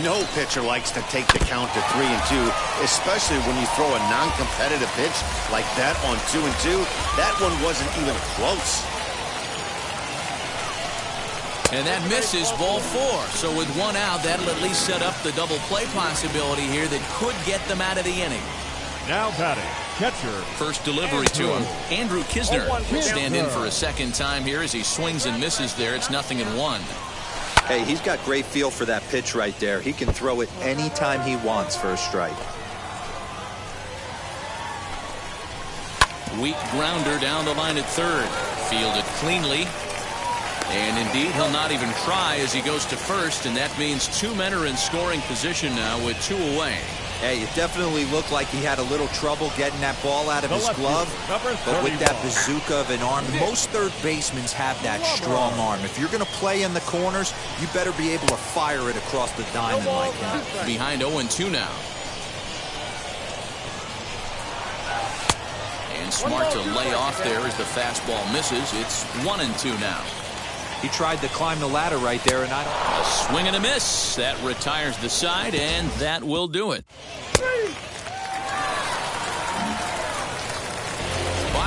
No pitcher likes to take the count to 3-2, especially when you throw a non-competitive pitch like that on 2-2. That one wasn't even close. And that misses ball 4. So with 1 out, that'll at least set up the double play possibility here that could get them out of the inning. Now batting, catcher. First delivery to him. Andrew Kisner will stand in for a second time here as he swings and misses there. It's 0-1. Hey, he's got great feel for that pitch right there. He can throw it anytime he wants for a strike. Weak grounder down the line at third. Fielded cleanly. And indeed, he'll not even try as he goes to first, and that means 2 men are in scoring position now with 2 away. Hey, it definitely looked like he had a little trouble getting that ball out of his glove, but with that bazooka of an arm, most third basemen have that strong arm. If you're going to play in the corners, you better be able to fire it across the diamond like that. Behind 0-2 now. And smart to lay off there as the fastball misses. It's 1-2 now. He tried to climb the ladder right there, and I don't... A swing and a miss. That retires the side, and that will do it.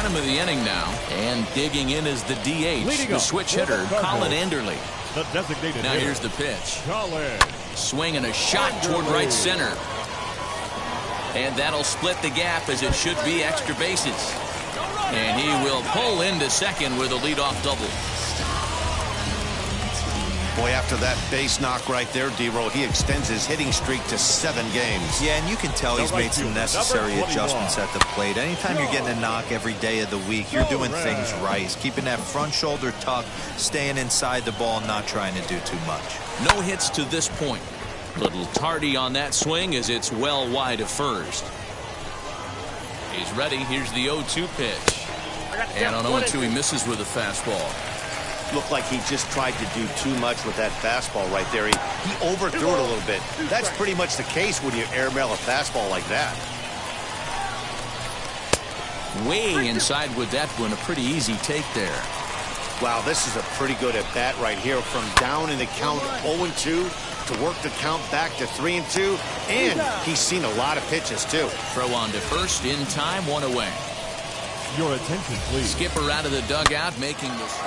bottom of the inning now. And digging in is the DH, Leading the up switch for the hitter, Cardinals, Colin Anderley. The designated Now hitter, here's the pitch. Colin. Swing and a shot toward right center. And that'll split the gap as it should be extra bases. And he will pull into second with a leadoff double. Boy, after that base knock right there, D-Roll, he extends his hitting streak to 7 games. Yeah, and you can tell he's made some necessary Number 21. adjustments at the plate. Anytime you're getting a knock every day of the week, you're doing things right. He's keeping that front shoulder tucked, staying inside the ball, not trying to do too much. No hits to this point. Little tardy on that swing as it's well wide of first. He's ready. Here's the 0-2 pitch. And on 0-2 he misses with a fastball. Looked like he just tried to do too much with that fastball right there. He overthrew it a little bit. That's pretty much the case when you airmail a fastball like that. Way inside with that one. A pretty easy take there. Wow, this is a pretty good at bat right here. From down in the count 0-2 to work the count back to 3-2. And he's seen a lot of pitches too. Throw on to first in time, 1 away. Your attention, please. Skipper out of the dugout making this.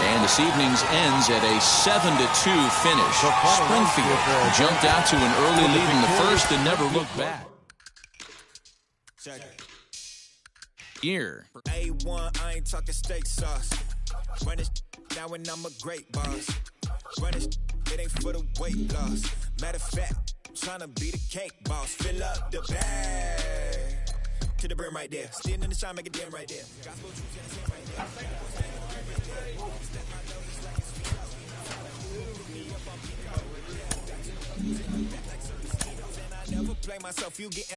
And this evening's ends at a 7-2 finish. Springfield jumped out to an early lead in the first and never looked back. Here. A1, I ain't talking steak sauce. Run it now and I'm a great boss. Run it ain't for the weight loss. Matter of fact, trying to be the cake boss. Fill up the bag to the brim right there. Standing in the shine, make it dim right there. I never play myself, you get